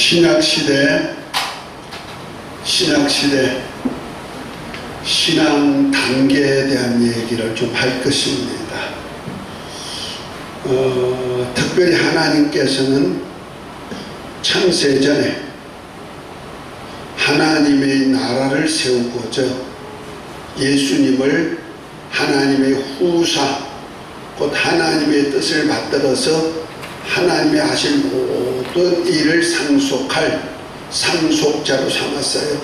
신약시대 신앙 단계에 대한 얘기를 좀 할 것입니다. 특별히 하나님께서는 창세전에 하나님의 나라를 세우고자 예수님을 하나님의 후사, 곧 하나님의 뜻을 받들어서 하나님이 하실 모든 일을 상속할 상속자로 삼았어요.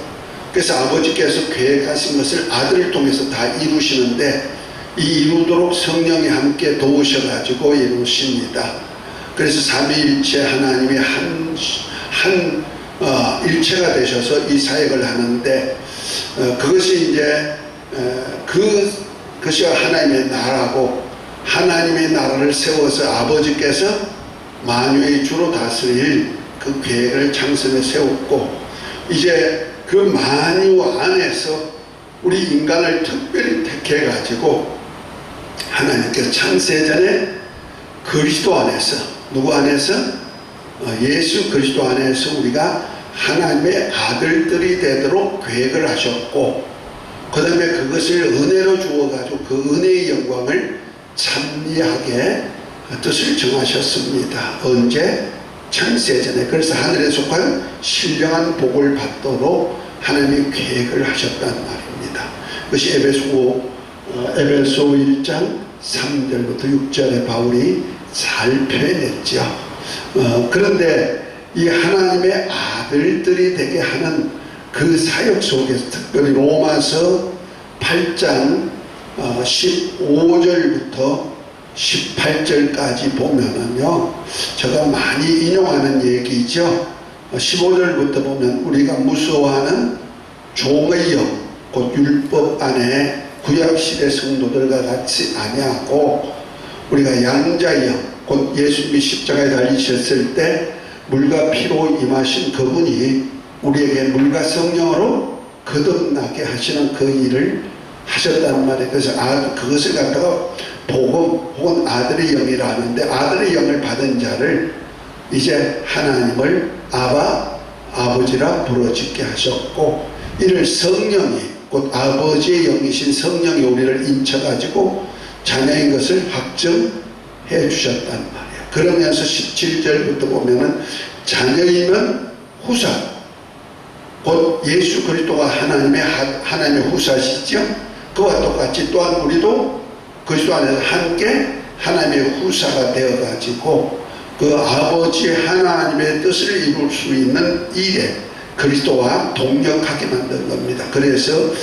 그래서 아버지께서 계획하신 것을 아들을 통해서 다 이루시는데, 이 이루도록 성령이 함께 도우셔가지고 이루십니다. 그래서 삼위일체 하나님이 일체가 되셔서 이 사역을 하는데, 그것이 이제 그것이 하나님의 나라고, 하나님의 나라를 세워서 아버지께서 만유의 주로 다스릴 그 계획을 창세에 세웠고, 이제 그 만유 안에서 우리 인간을 특별히 택해 가지고 하나님께서 창세전에 그리스도 안에서, 누구 안에서? 예수 그리스도 안에서 우리가 하나님의 아들들이 되도록 계획을 하셨고, 그 다음에 그것을 은혜로 주어가지고 그 은혜의 영광을 찬미하게 뜻을 정하셨습니다. 언제? 창세전에. 그래서 하늘에 속한 신령한 복을 받도록 하나님이 계획을 하셨단 말입니다. 그것이 에베소 1장 3절부터 6절에 바울이 잘 표현했죠. 그런데 이 하나님의 아들들이 되게 하는 그 사역 속에서 특별히 로마서 8장 15절부터 18절까지 보면은요, 제가 많이 인용하는 얘기죠. 15절부터 보면 우리가 무서워하는 종의 영, 곧 율법 안에 구약시대 성도들과 같이 아니하고, 우리가 양자의 영, 곧 예수님이 십자가에 달리셨을 때 물과 피로 임하신 그분이 우리에게 물과 성령으로 거듭나게 하시는 그 일을 하셨다는 말이에요. 그래서 그것을 갖다가 복음 혹은 아들의 영이라 하는데, 아들의 영을 받은 자를 이제 하나님을 아버지라 부르짖게 하셨고, 이를 성령이, 곧 아버지의 영이신 성령이 우리를 인쳐가지고 자녀인 것을 확정해 주셨단 말이에요. 그러면서 17절부터 보면은 자녀이면 후사, 곧 예수 그리스도가 하나님의 후사시죠. 그와 똑같이 또한 우리도 그리스도 안에서 함께 하나님의 후사가 되어가지고 그 아버지 하나님의 뜻을 이룰 수 있는 일에 그리스도와 동력하게 만든 겁니다. 그래서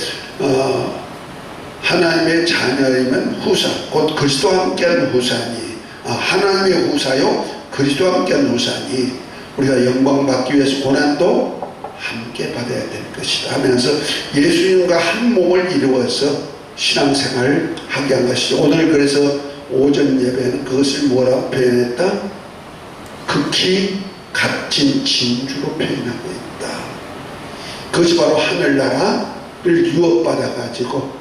하나님의 자녀이면 후사, 곧 그리스도와 함께하는 후사니, 하나님의 후사요 그리스도와 함께하는 후사니 우리가 영광 받기 위해서 고난도 함께 받아야 될 것이다 하면서 예수님과 한 몸을 이루어서 신앙생활을 하게 한 것이죠. 오늘 그래서 오전 예배는 그것을 뭐라고 표현했다? 극히 값진 진주로 표현하고 있다. 그것이 바로 하늘나라를 유업받아 가지고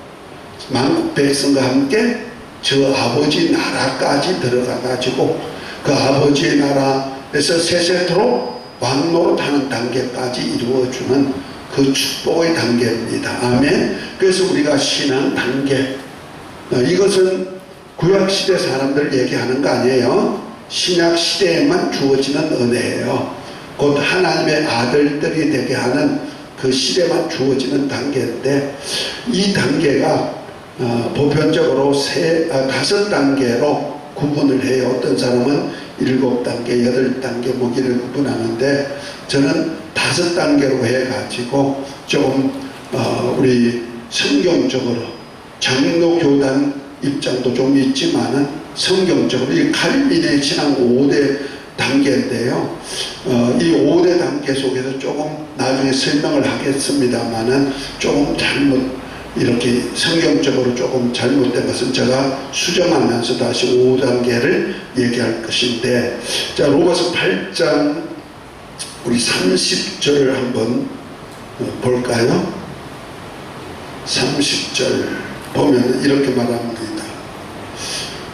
만국 백성과 함께 저 아버지 나라까지 들어가 가지고 그 아버지의 나라에서 세세토록 왕노릇하는 단계까지 이루어주는 그 축복의 단계입니다. 아멘. 그래서 우리가 신앙 단계, 이것은 구약시대 사람들 얘기하는 거 아니에요. 신약시대에만 주어지는 은혜예요. 곧 하나님의 아들들이 되게 하는 그 시대만 주어지는 단계인데, 이 단계가 보편적으로 5단계로 구분을 해요. 어떤 사람은 7단계, 8단계 모기를 구분하는데, 저는 5단계로 해가지고 조금 우리 성경적으로 장로교단 입장도 좀 있지만은 성경적으로 이 칼빈의 신앙 5대 단계인데요. 이 5대 단계 속에서 조금 나중에 설명을 하겠습니다만은 조금 이렇게 성경적으로 조금 잘못된 것은 제가 수정하면서 다시 5단계를 얘기할 것인데, 자, 로마서 8장 우리 30절을 한번 볼까요? 30절 보면 이렇게 말합니다.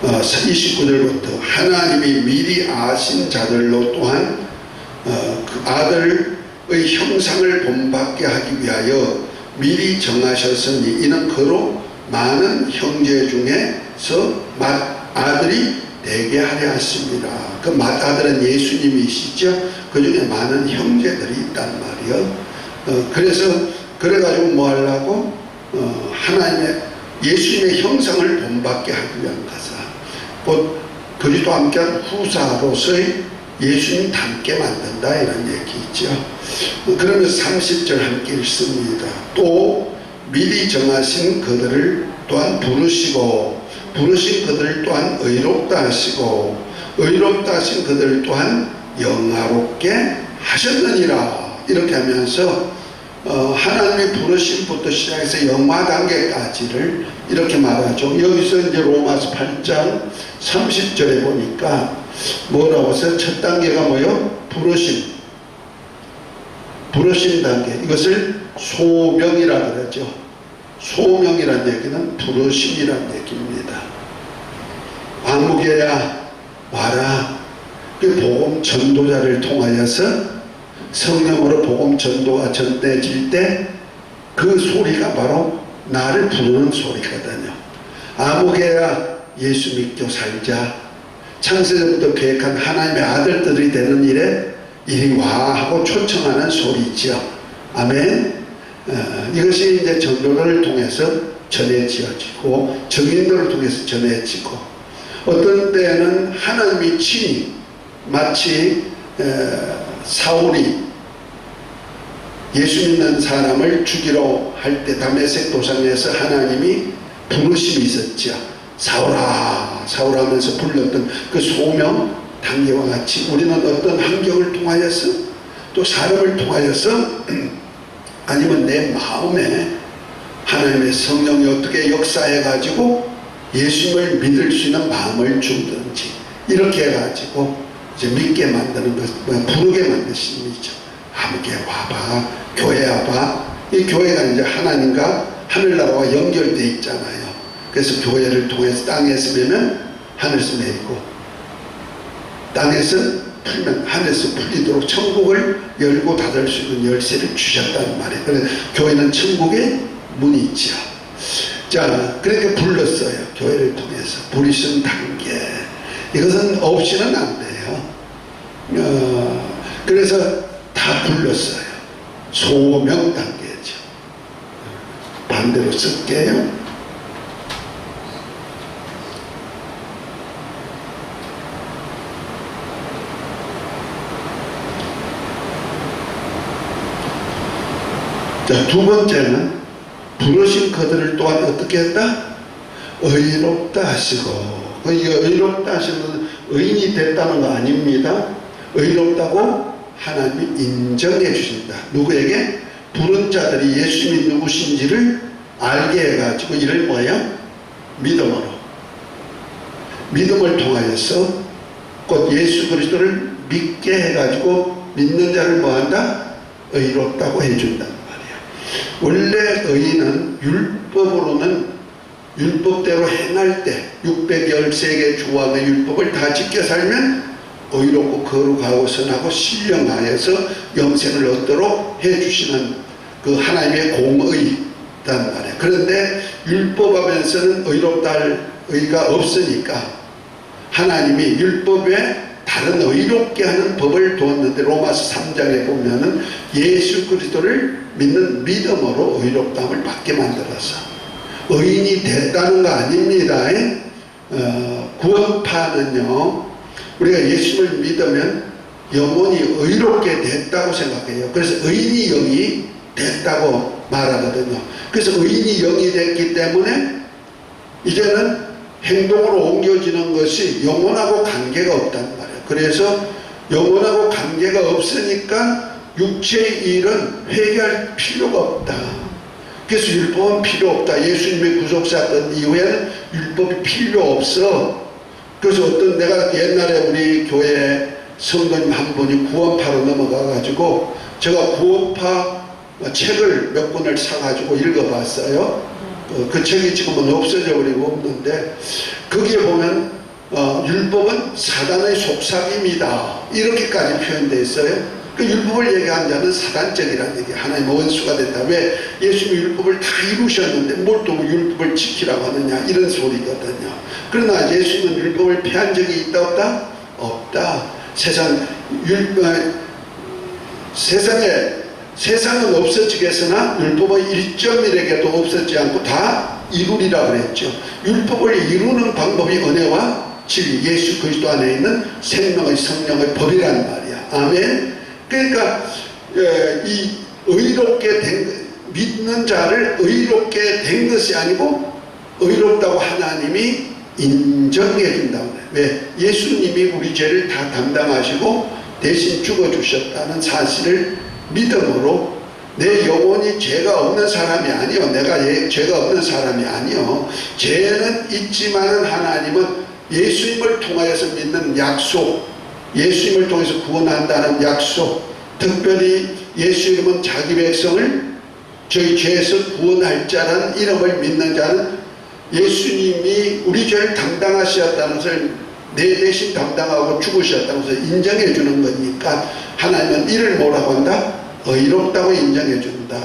29절부터 하나님이 미리 아신 자들로 또한 아들의 형상을 본받게 하기 위하여 미리 정하셨으니 이는 그로 많은 형제 중에서 맏아들이 되게 하려 하십니다. 그 맏아들은 예수님이시죠. 그 중에 많은 형제들이 있단 말이요. 그래가지고 뭐 하려고? 하나님의 예수님의 형상을 본받게 하기 위한 가사. 곧 그리스도와 함께한 후사로서의 예수님 닮게 만든다 이런 얘기 있죠. 그러면서 30절 함께 읽습니다. 또 미리 정하신 그들을 또한 부르시고 부르신 그들을 또한 의롭다 하시고 의롭다 하신 그들을 또한 영화롭게 하셨느니라. 이렇게 하면서 하나님의 부르심부터 시작해서 영화 단계까지를 이렇게 말하죠. 여기서 이제 로마서 8장 30절에 보니까 뭐라고 해서 첫 단계가 뭐요? 부르심 단계. 이것을 소명이라 그러죠. 소명이란 얘기는 부르심이란 얘기입니다. 아무개야 와라. 그 복음 전도자를 통하여서 성령으로 복음 전도가 전해질 때 그 소리가 바로 나를 부르는 소리거든요. 아무개야 예수 믿고 살자. 창세전부터 계획한 하나님의 아들들이 되는 일에 이리 와 하고 초청하는 소리죠. 아멘. 이것이 이제 전도를 통해서 전해지어지고 증인들을 통해서 전해지고 어떤 때는 하나님이 친히 마치 사울이 예수 믿는 사람을 죽이러 할 때 다메섹 도상에서 하나님이 부르심이 있었죠. 사울아 사울아 하면서 불렀던 그 소명 단계와 같이 우리는 어떤 환경을 통하여서 또 사람을 통하여서 아니면 내 마음에 하나님의 성령이 어떻게 역사해 가지고 예수님을 믿을 수 있는 마음을 주든지 이렇게 해가지고 이제 믿게 만드는 것, 부르게 만드시는 일이죠. 아무개 와봐, 교회 와봐. 이 교회가 이제 하나님과 하늘나라와 연결되어 있잖아요. 그래서 교회를 통해서 땅에서 매면 하늘에서 내리고 땅에서 풀면 하늘에서 풀리도록 천국을 열고 닫을 수 있는 열쇠를 주셨단 말이에요. 그래서 교회는 천국의 문이 있죠. 자, 그렇게 불렀어요. 교회를 통해서. 부르심 단계. 이것은 없이는 안 돼요. 그래서 다 불렀어요. 소명 단계죠. 반대로 쓸게요. 자, 두 번째는 부르신 그들을 또한 어떻게 했다? 의롭다 하시고. 이 의롭다 하시는 의인이 됐다는 거 아닙니다. 의롭다고 하나님이 인정해 주신다. 누구에게? 부른 자들이 예수님이 누구신지를 알게 해가지고 이를 뭐예요? 믿음으로. 믿음을 통하여서 곧 예수 그리스도를 믿게 해가지고 믿는 자를 뭐한다? 의롭다고 해준단 말이야. 원래 의인은 율법으로는 율법대로 행할 때 613개 조항의 율법을 다 지켜 살면 의롭고 거룩하고 선하고 신령하여서 영생을 얻도록 해주시는 그 하나님의 공의단 말이에요. 그런데 율법하면서는 의롭다 할 의가 없으니까 하나님이 율법에 다른 의롭게 하는 법을 두었는데 로마서 3장에 보면은 예수 그리스도를 믿는 믿음으로 의롭다함을 받게 만들어서 의인이 됐다는 거 아닙니다. 구원파는요, 우리가 예수를 믿으면 영혼이 의롭게 됐다고 생각해요. 그래서 의인이 영이 됐다고 말하거든요. 그래서 의인이 영이 됐기 때문에 이제는 행동으로 옮겨지는 것이 영혼하고 관계가 없단 말이에요. 그래서 영혼하고 관계가 없으니까 육체의 일은 회개할 필요가 없다. 그래서 율법은 필요 없다. 예수님의 구속사건 이후에는 율법이 필요 없어. 그래서 어떤 내가 옛날에 우리 교회 성도님 한 분이 구원파로 넘어가가지고 제가 구원파 책을 몇 권을 사가지고 읽어봤어요. 그 책이 지금은 없어져 버리고 없는데 거기에 보면 율법은 사단의 속삭임이다 이렇게까지 표현되어 있어요. 그 율법을 얘기한 자는 사단적이라는 얘기, 하나님의 원수가 된다. 왜? 예수님이 율법을 다 이루셨는데 뭘 또 율법을 지키라고 하느냐, 이런 소리거든요. 그러나 예수님은 율법을 폐한 적이 있다 없다? 없다. 세상은 없어지겠으나 율법의 1.1에게도 없어지지 않고 다 이루리라 그랬죠. 율법을 이루는 방법이 은혜와 진리, 예수 그리스도 안에 있는 생명의 성령의 법이란 말이야. 아멘. 그러니까 이 의롭게 믿는 자를 의롭게 된 것이 아니고 의롭다고 하나님이 인정해 준다고 그래요. 왜? 예수님이 우리 죄를 다 담당하시고 대신 죽어주셨다는 사실을 믿음으로, 내 영혼이 죄가 없는 사람이 아니요, 내가 죄가 없는 사람이 아니요, 죄는 있지만은 하나님은 예수님을 통하여서 믿는 약속, 예수님을 통해서 구원한다는 약속, 특별히 예수 이름은 자기 백성을 저희 죄에서 구원할 자라는 이름을 믿는 자는 예수님이 우리 죄를 담당하셨다는 것을 내 대신 담당하고 죽으셨다는 것을 인정해 주는 거니까 하나님은 이를 뭐라고 한다? 의롭다고 인정해 준다.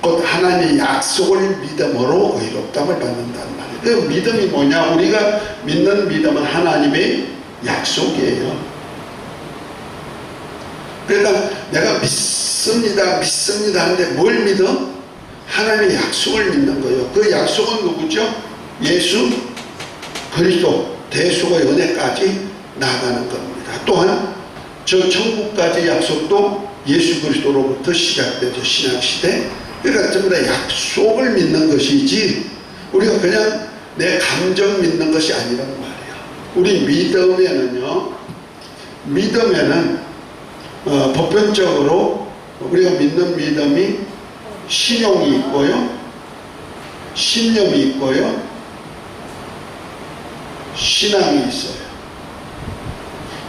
곧 하나님의 약속을 믿음으로 의롭다고 받는다는 말이에요. 그 믿음이 뭐냐? 우리가 믿는 믿음은 하나님의 약속이에요. 그러니까 내가 믿습니다 하는데 뭘 믿어? 하나님의 약속을 믿는 거예요. 그 약속은 누구죠? 예수 그리스도 대속의 은혜까지 나아가는 겁니다. 또한 저 천국까지 약속도 예수 그리스도로부터 시작되죠. 신약시대. 그러니까 전부 다 약속을 믿는 것이지 우리가 그냥 내 감정 믿는 것이 아니란 말이에요. 우리 믿음에는 보편적으로 우리가 믿는 믿음이 신용이 있고요, 신념이 있고요, 신앙이 있어요.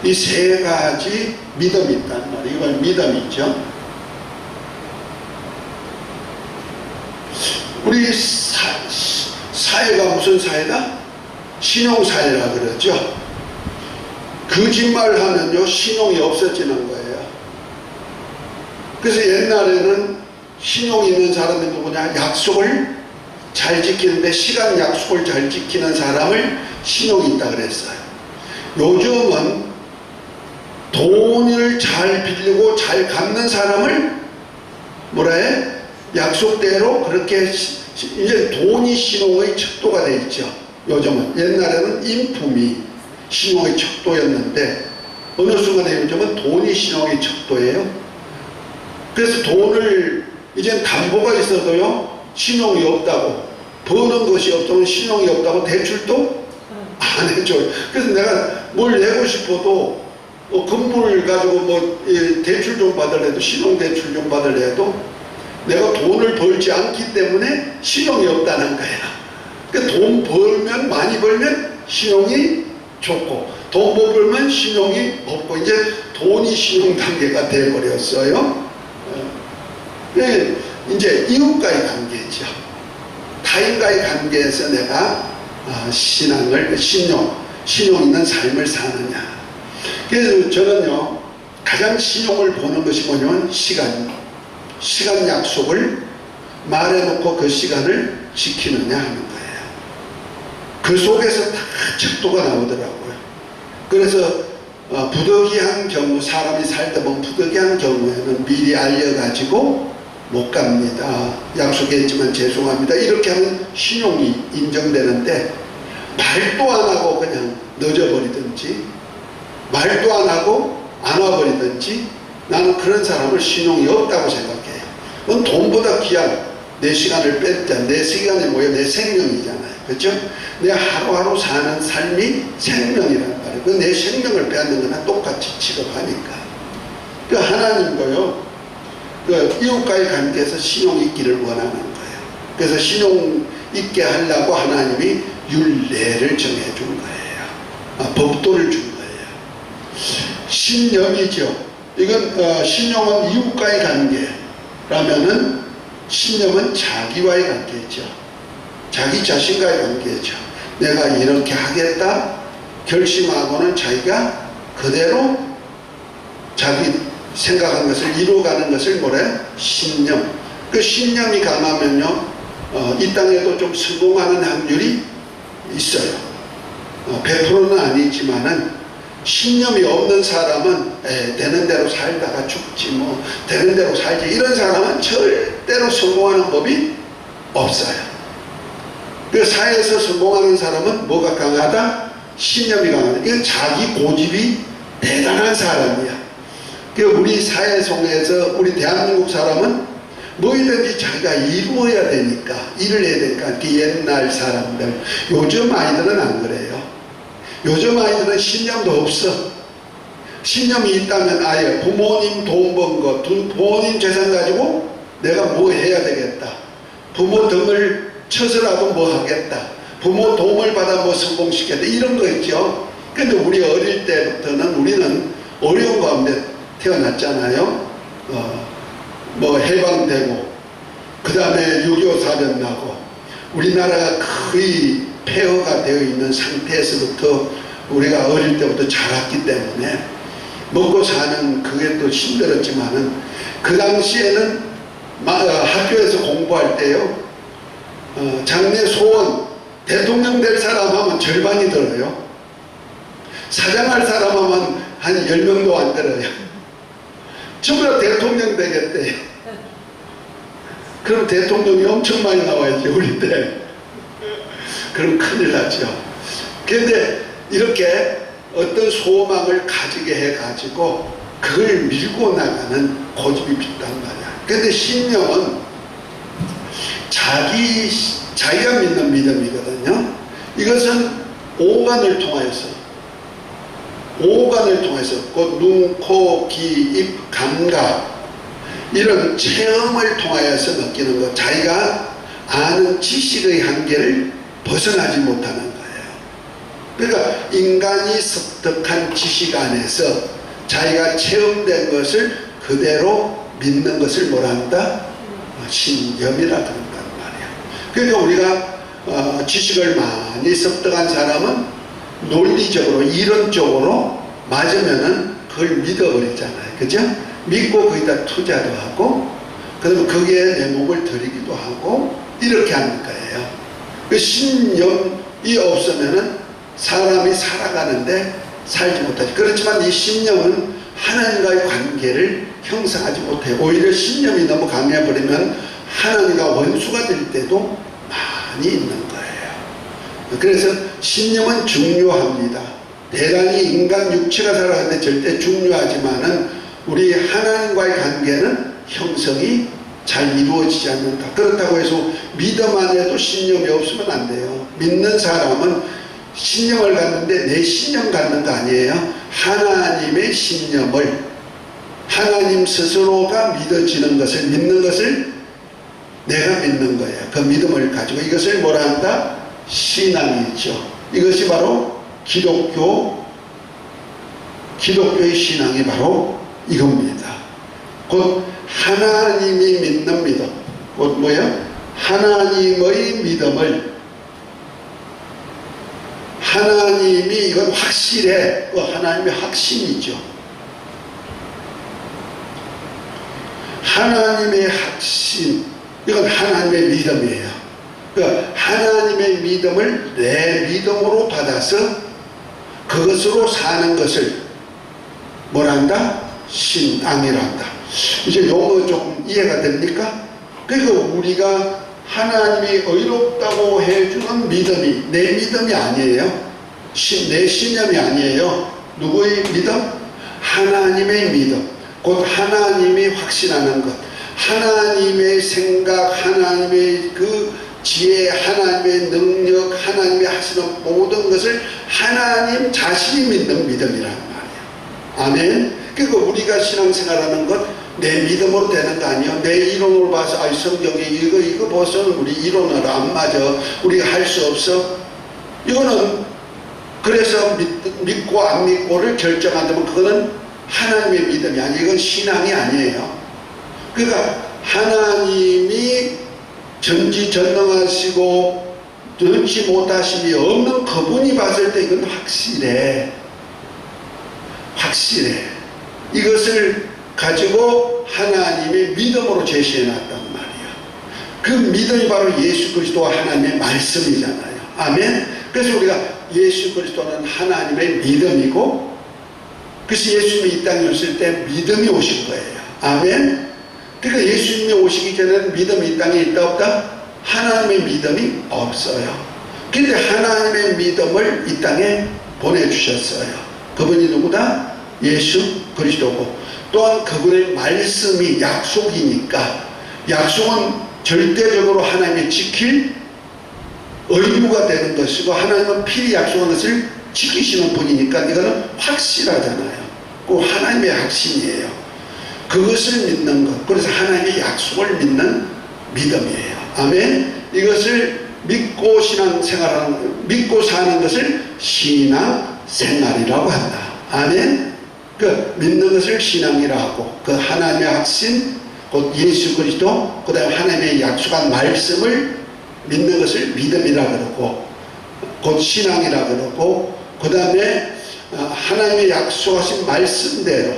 이 세 가지 믿음이 있단 말이에요. 이걸 믿음이죠. 우리 사회가 무슨 사회다? 신용사회라 그러죠. 거짓말을 하면요 신용이 없어지는 거예요. 그래서 옛날에는 신용 있는 사람이 누구냐? 약속을 잘 지키는데, 시간 약속을 잘 지키는 사람을 신용이 있다 그랬어요. 요즘은 돈을 잘 빌리고 잘 갚는 사람을 뭐라 해? 약속대로 그렇게 이제 돈이 신용의 척도가 돼 있죠. 요즘은. 옛날에는 인품이 신용의 척도였는데 어느 순간에 요즘은 돈이 신용의 척도예요. 그래서 돈을 이제 담보가 있어도요 신용이 없다고, 버는 것이 없다면 신용이 없다고 대출도 안 해줘요. 그래서 내가 뭘 내고 싶어도 건물을 가지고 대출 좀 받으려도, 신용 대출 좀 받으려도 내가 돈을 벌지 않기 때문에 신용이 없다는 거야. 그러니까 돈 벌면, 많이 벌면 신용이 좋고, 돈 못 벌면 신용이 없고, 이제 돈이 신용 단계가 돼버렸어요. 이제 이웃과의 관계죠. 타인과의 관계에서 내가 신용 있는 삶을 사느냐. 그래서 저는요 가장 신용을 보는 것이 뭐냐면 시간 약속을 말해놓고 그 시간을 지키느냐 하는 거예요. 그 속에서 다 척도가 나오더라고요. 그래서 부득이한 경우, 사람이 살다 보면 부득이한 경우에는 미리 알려가지고 못 갑니다, 약속했지만 죄송합니다, 이렇게 하면 신용이 인정되는데, 말도 안 하고 그냥 늦어버리든지 말도 안 하고 안 와버리든지, 나는 그런 사람을 신용이 없다고 생각해요. 그건 돈보다 귀한 내 시간을 뺐자. 내 시간이 뭐예요? 내 생명이잖아요. 그렇죠? 내 하루하루 사는 삶이 생명이란 말이에요. 그 내 생명을 빼앗는 거나 똑같이 취급하니까. 그 하나님도요 그 이웃과의 관계에서 신용이 있기를 원하는 거예요. 그래서 신용 있게 하려고 하나님이 율례를 정해준 거예요. 법도를 준 거예요. 신념이죠. 이건 신용은 이웃과의 관계라면은, 신념은 자기와의 관계죠. 자기 자신과의 관계죠. 내가 이렇게 하겠다 결심하고는 자기가 그대로 자기 생각한 것을 이루어가는 것을 뭐래? 신념. 그 신념이 강하면요, 이 땅에도 좀 성공하는 확률이 있어요. 100%는 아니지만은, 신념이 없는 사람은 되는 대로 살다가 죽지, 뭐 되는 대로 살지, 이런 사람은 절대로 성공하는 법이 없어요. 그 사회에서 성공하는 사람은 뭐가 강하다? 신념이 강하다. 이건 자기 고집이 대단한 사람이야. 그 우리 사회 속에서 우리 대한민국 사람은 뭐든지 자기가 이루어야 되니까, 일을 해야 되니까, 그 옛날 사람들. 요즘 아이들은 안 그래요. 요즘 아이들은 신념도 없어. 신념이 있다면 아예 부모님 돈 번 거, 부모님 재산 가지고 내가 뭐 해야 되겠다. 부모 등을 쳐서라도 뭐 하겠다. 부모 도움을 받아 뭐 성공시켰다. 이런 거 있죠. 근데 우리 어릴 때부터는 우리는 어려운 가운데 태어났잖아요. 뭐 해방되고, 그 다음에 6.25 사변 나고, 우리나라가 거의 폐허가 되어 있는 상태에서부터 우리가 어릴 때부터 자랐기 때문에 먹고 사는 그게 또 힘들었지만은, 그 당시에는 학교에서 공부할 때요, 장래 소원 대통령 될 사람 하면 절반이 들어요. 사장할 사람 하면 한 10명도 안 들어요. 전부 다 대통령 되겠대. 그럼 대통령이 엄청 많이 나와야지, 우리 때. 그럼 큰일 났죠. 그런데 이렇게 어떤 소망을 가지게 해가지고 그걸 밀고 나가는 고집이 있단 말이야. 그런데 신념은 자기가 믿는 믿음이거든요. 이것은 오간을 통하여서, 곧 눈, 코, 귀, 입, 감각, 이런 체험을 통하여서 느끼는 것. 자기가 아는 지식의 한계를 벗어나지 못하는 거예요. 그러니까 인간이 습득한 지식 안에서 자기가 체험된 것을 그대로 믿는 것을 뭐라 한다? 신념이라 그런단 말이야. 그러니까 우리가 지식을 많이 습득한 사람은 논리적으로, 이론적으로 맞으면은 그걸 믿어버리잖아요. 그죠? 믿고 거기다 투자도 하고, 그러면 거기에 내 몸을 들이기도 하고, 이렇게 하는 거예요. 그 신념이 없으면은 사람이 살아가는데 살지 못하지. 그렇지만 이 신념은 하나님과의 관계를 형성하지 못해요. 오히려 신념이 너무 강해버리면 하나님과 원수가 될 때도 많이 있는 거예요. 그래서 신념은 중요합니다. 대단히 인간 육체가 살아가는데 절대 중요하지만은 우리 하나님과의 관계는 형성이 잘 이루어지지 않는다. 그렇다고 해서 믿음 안에도 신념이 없으면 안 돼요. 믿는 사람은 신념을 갖는데 내 신념 갖는 거 아니에요. 하나님의 신념을, 하나님 스스로가 믿어지는 것을, 믿는 것을 내가 믿는 거예요. 그 믿음을 가지고 이것을 뭐라 한다? 신앙이죠. 이것이 바로 기독교의 신앙이 바로 이겁니다. 곧 하나님이 믿는 믿음, 곧 뭐야? 하나님의 믿음을, 하나님이, 이건 확실해. 하나님의 확신이죠. 하나님의 확신, 이건 하나님의 믿음이에요. 그러니까 하나님의 믿음을 내 믿음으로 받아서 그것으로 사는 것을 뭐라 한다? 신앙이라 한다. 이제 용어 좀 이해가 됩니까? 그러니까 우리가 하나님이 의롭다고 해주는 믿음이 내 믿음이 아니에요. 내 신념이 아니에요. 누구의 믿음? 하나님의 믿음. 곧 하나님이 확신하는 것, 하나님의 생각, 하나님의 그 지혜, 하나님의 능력, 하나님이 하시는 모든 것을 하나님 자신이 믿는 믿음이란 말이에요. 아멘. 그러니까 우리가 신앙생활하는 것 내 믿음으로 되는 거 아니에요. 내 이론으로 봐서 성경에 이거 벌써 우리 이론으로 안 맞아, 우리가 할 수 없어. 이거는 그래서 믿고 안 믿고를 결정한다면 그거는 하나님의 믿음이 아니에요. 이건 신앙이 아니에요. 그러니까 하나님이 전지전능하시고 눈치 못하심이 없는 그분이 봤을 때 이건 확실해. 이것을 가지고 하나님의 믿음으로 제시해 놨단 말이에요. 그 믿음이 바로 예수 그리스도와 하나님의 말씀이잖아요. 아멘. 그래서 우리가 예수 그리스도는 하나님의 믿음이고, 그래서 예수님이 이 땅에 오실 때 믿음이 오신 거예요. 아멘. 그러니까 예수님이 오시기 전에는 믿음이 이 땅에 있다 없다? 하나님의 믿음이 없어요. 근데 하나님의 믿음을 이 땅에 보내주셨어요. 그분이 누구다? 예수 그리스도고, 또한 그분의 말씀이 약속이니까, 약속은 절대적으로 하나님이 지킬 의무가 되는 것이고, 하나님은 필히 약속한 것을 지키시는 분이니까 이거는 확실하잖아요. 꼭 하나님의 확신이에요. 그것을 믿는 것, 그래서 하나님의 약속을 믿는 믿음이에요. 아멘. 이것을 믿고 믿고 사는 것을 신앙생활이라고 한다. 아멘. 그 믿는 것을 신앙이라 하고, 그 하나님의 확신, 곧 예수 그리스도, 그 다음에 하나님의 약속한 말씀을 믿는 것을 믿음이라 그러고, 곧 신앙이라 그러고, 그 다음에 하나님의 약속하신 말씀대로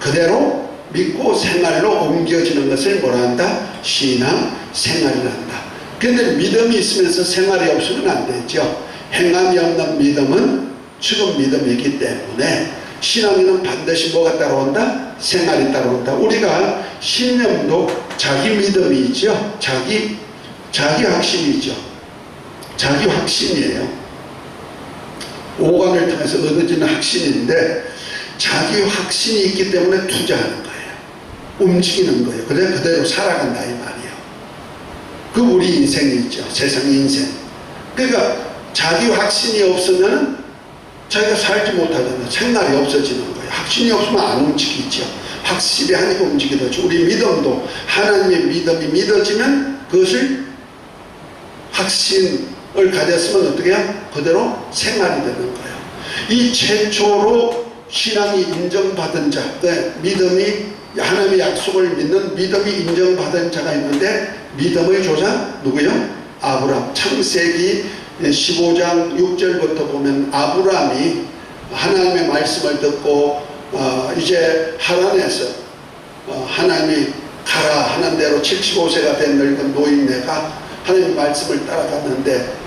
그대로 믿고 생활로 옮겨지는 것을 뭐라 한다? 신앙생활이라 한다. 그런데 믿음이 있으면서 생활이 없으면 안 되죠. 행함이 없는 믿음은 죽은 믿음이기 때문에 신앙에는 반드시 뭐가 따라온다? 생활이 따라온다. 우리가 신념도 자기 믿음이 있죠. 자기 확신이죠. 자기 확신이에요. 오감을 통해서 얻어지는 확신인데, 자기 확신이 있기 때문에 투자하는 거예요. 움직이는 거예요. 그대로 살아간다 이 말이에요. 그 우리 인생이죠. 세상 인생. 그러니까 자기 확신이 없으면 자기가 살지 못하잖아요. 생활이 없어지는 거예요. 확신이 없으면 안 움직이죠. 확실히 하니까 움직이죠. 우리 믿음도 하나님의 믿음이 믿어지면 그것을 확신을 가졌으면 어떻게 해요? 그대로 생활이 되는 거예요. 이 최초로 신앙이 인정받은 자, 믿음이 하나님의 약속을 믿는 믿음이 인정받은 자가 있는데, 믿음의 조상 누구요? 아브라함. 창세기 15장 6절부터 보면 아브라함이 하나님의 말씀을 듣고 이제 하란에서 하나님이 가라 하는 대로 75세가 된 늙은 노인네가 하나님의 말씀을 따라갔는데,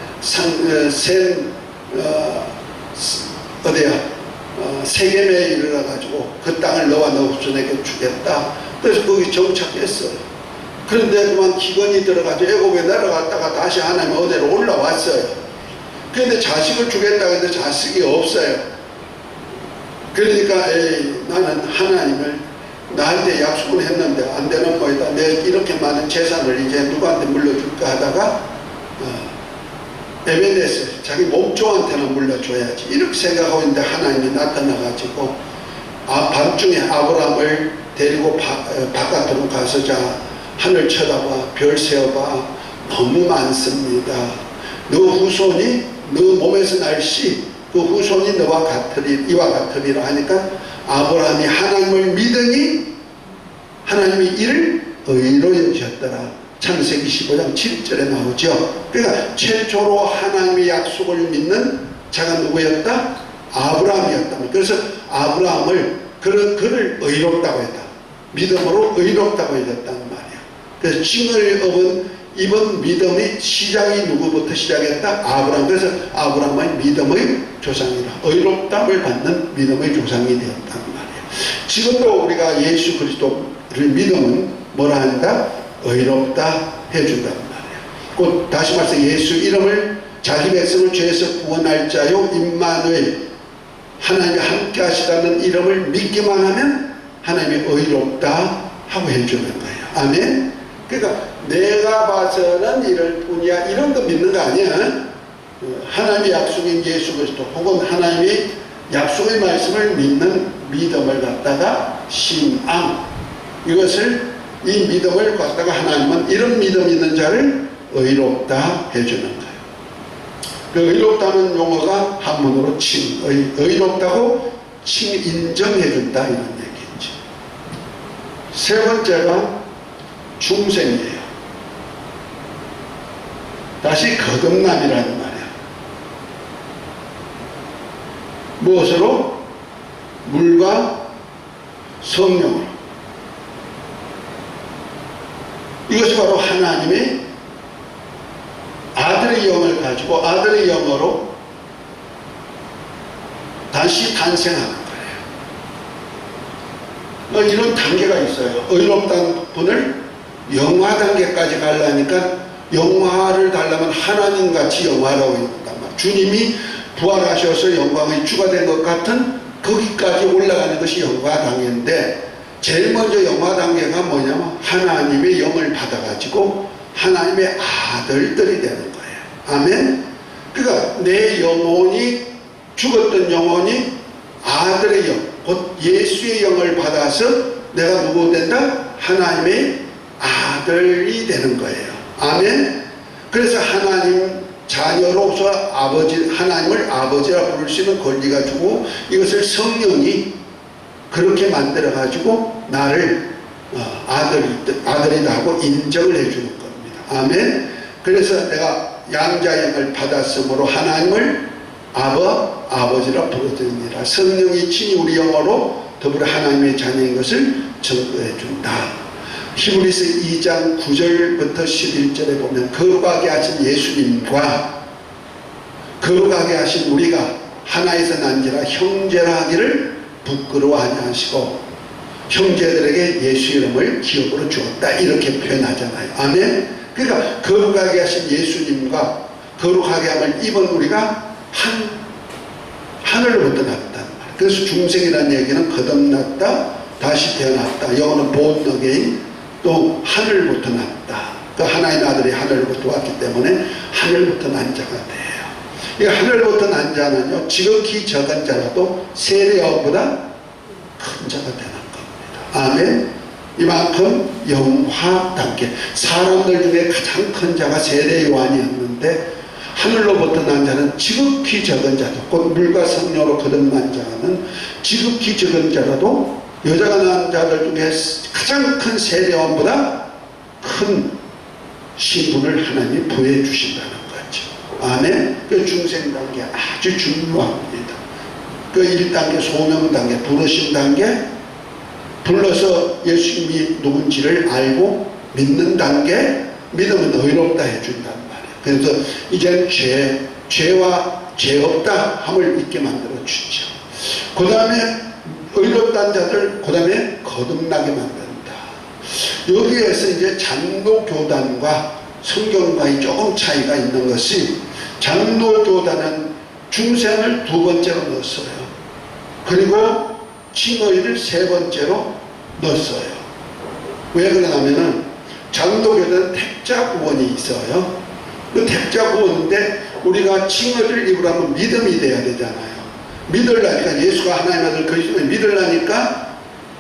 세겜에 이르러가지고 그 땅을 너와 너 후손에게 주겠다. 그래서 거기 정착했어요. 그런데 그만 기근이 들어가지고 애굽에 내려갔다가 다시 하나님 어디로 올라왔어요. 그런데 자식을 주겠다고 했는데 자식이 없어요. 그러니까 나는 하나님을 나한테 약속을 했는데 안 되는 거이다. 내 이렇게 많은 재산을 이제 누구한테 물려줄까 하다가 에베네스 자기 몸종한테는 물려줘야지 이렇게 생각하고 있는데, 하나님이 나타나가지고 밤중에 아브라함을 데리고 바깥으로 가서 자 하늘 쳐다봐, 별 세어봐, 너무 많습니다. 너 후손이 너 몸에서 날 씨 그 후손이 너와 이와 같으리라 하니까 아브라함이 하나님을 믿으니 하나님이 이를 의로 여기셨더라. 창세기 15장 7절에 나오죠. 그러니까 최초로 하나님의 약속을 믿는 자가 누구였다? 아브라함이었다. 그래서 아브라함을 그를 의롭다고 했다. 믿음으로 의롭다고 해줬다는 말이야. 그래서 칭을 입은 믿음의 시작이 누구부터 시작했다? 아브라함. 그래서 아브라함은 믿음의 조상이라, 의롭다를 받는 믿음의 조상이 되었다는 말이에요. 지금도 우리가 예수 그리스도를 믿으면 뭐라 한다? 의롭다 해준다는 말이에요. 곧 다시 말해서 예수 이름을 자기 백성을 죄에서 구원할 자요 임마누엘, 하나님이 함께 하시다는 이름을 믿기만 하면 하나님이 의롭다 하고 해주는 거예요. 아멘. 그러니까 내가 봐서는 이럴 뿐이야 이런 거 믿는 거 아니야. 하나님의 약속인 예수 그리스도 혹은 하나님의 약속의 말씀을 믿는 믿음을 갖다가 신앙, 이것을 이 믿음을 갖다가 하나님은 이런 믿음 있는 자를 의롭다 해주는 거예요. 그 의롭다는 용어가 한문으로 의롭다고 인정해준다 이런 얘기죠. 세 번째가 중생이에요. 다시 거듭남이라는 말이에요. 무엇으로? 물과 성령으로. 이것이 바로 하나님의 아들의 영을 가지고 아들의 영으로 다시 탄생하는 거예요. 이런 단계가 있어요. 의롭다는 분을 영화 단계까지 가려니까 영화를 달라면 하나님같이 영화라고 있단 말이에요. 주님이 부활하셔서 영광의 주가 된 것 같은 거기까지 올라가는 것이 영화 단계인데, 제일 먼저 영화 단계가 뭐냐면 하나님의 영을 받아가지고 하나님의 아들들이 되는 거예요. 아멘. 그러니까 내 영혼이, 죽었던 영혼이 아들의 영, 곧 예수의 영을 받아서 내가 누구 된다? 하나님의 아들이 되는 거예요. 아멘. 그래서 하나님 자녀로서 하나님을 아버지라 부를 수 있는 권리가 주고, 이것을 성령이 그렇게 만들어 가지고 나를 아들이다 하고 인정을 해주는 겁니다. 아멘. 그래서 내가 양자영을 받았으므로 하나님을 아버지라 부르느니라. 성령이 친히 우리 영어로 더불어 하나님의 자녀인 것을 증거해 준다. 히브리서 2장 9절부터 11절에 보면 거룩하게 하신 예수님과 거룩하게 하신 우리가 하나에서 난지라 형제라 하기를 부끄러워하지 않으시고 형제들에게 예수 이름을 기업으로 주었다, 이렇게 표현하잖아요. 아멘. 그러니까 거룩하게 하신 예수님과 거룩하게 함을 입은 우리가 하늘로부터 났다는 말이에요. 그래서 중생이라는 얘기는 거듭났다, 다시 태어났다, 영어는 born again, 또 하늘부터 났다. 그 하나의 아들이 하늘부터 왔기 때문에 하늘부터 난 자가 돼요. 이 하늘부터 난 자는요, 지극히 적은 자라도 세례요한보다 큰 자가 되는 겁니다. 아멘. 이만큼 영화 단계, 사람들 중에 가장 큰 자가 세례요한이었는데 하늘로부터 난 자는 지극히 적은 자도, 곧 물과 성령으로 거듭난 자는 지극히 적은 자라도 여자가 낳은 자들 중에 가장 큰 세례요한보다 큰 신분을 하나님이 부여해 주신다는 거죠. 아멘. 그 중생 단계 아주 중요합니다. 그 1단계 소명 단계, 부르심 단계, 불러서 예수님이 누군지를 알고 믿는 단계, 믿으면 의롭다 해준단 말이에요. 그래서 이제는 죄와 죄 없다 함을 있게 만들어 주죠. 그 다음에 의롭다는 자들, 그 다음에 거듭나게 만든다. 여기에서 이제 장로교단과 성경과의 조금 차이가 있는 것이, 장로교단은 중생을 두 번째로 넣었어요. 그리고 칭의를 세 번째로 넣었어요. 왜 그러냐면은 장로교단은 택자 구원이 있어요. 그 택자 구원인데 우리가 칭의를 입으려면 믿음이 돼야 되잖아요. 믿으려니까, 예수가 하나님 아들 그리스도를 믿으려니까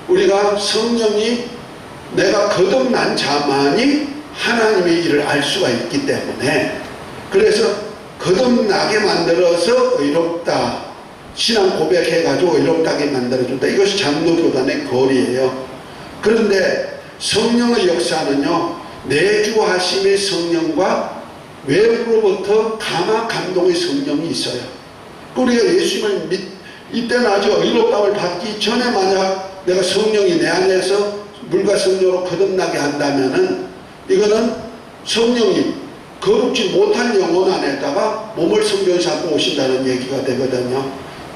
우리가 성령이, 내가 거듭난 자만이 하나님의 일을 알 수가 있기 때문에, 그래서 거듭나게 만들어서 의롭다, 신앙 고백해가지고 의롭다게 만들어준다. 이것이 장로교단의 거리예요. 그런데 성령의 역사는요, 내주하심의 성령과 외부로부터 감화 감동의 성령이 있어요. 우리가 예수님을 이때는 아직 의롭다움을 받기 전에 만약 내가 성령이 내 안에서 물과 성령으로 거듭나게 한다면은, 이거는 성령이 거룩지 못한 영혼 안에다가 몸을 성전 삼고 오신다는 얘기가 되거든요.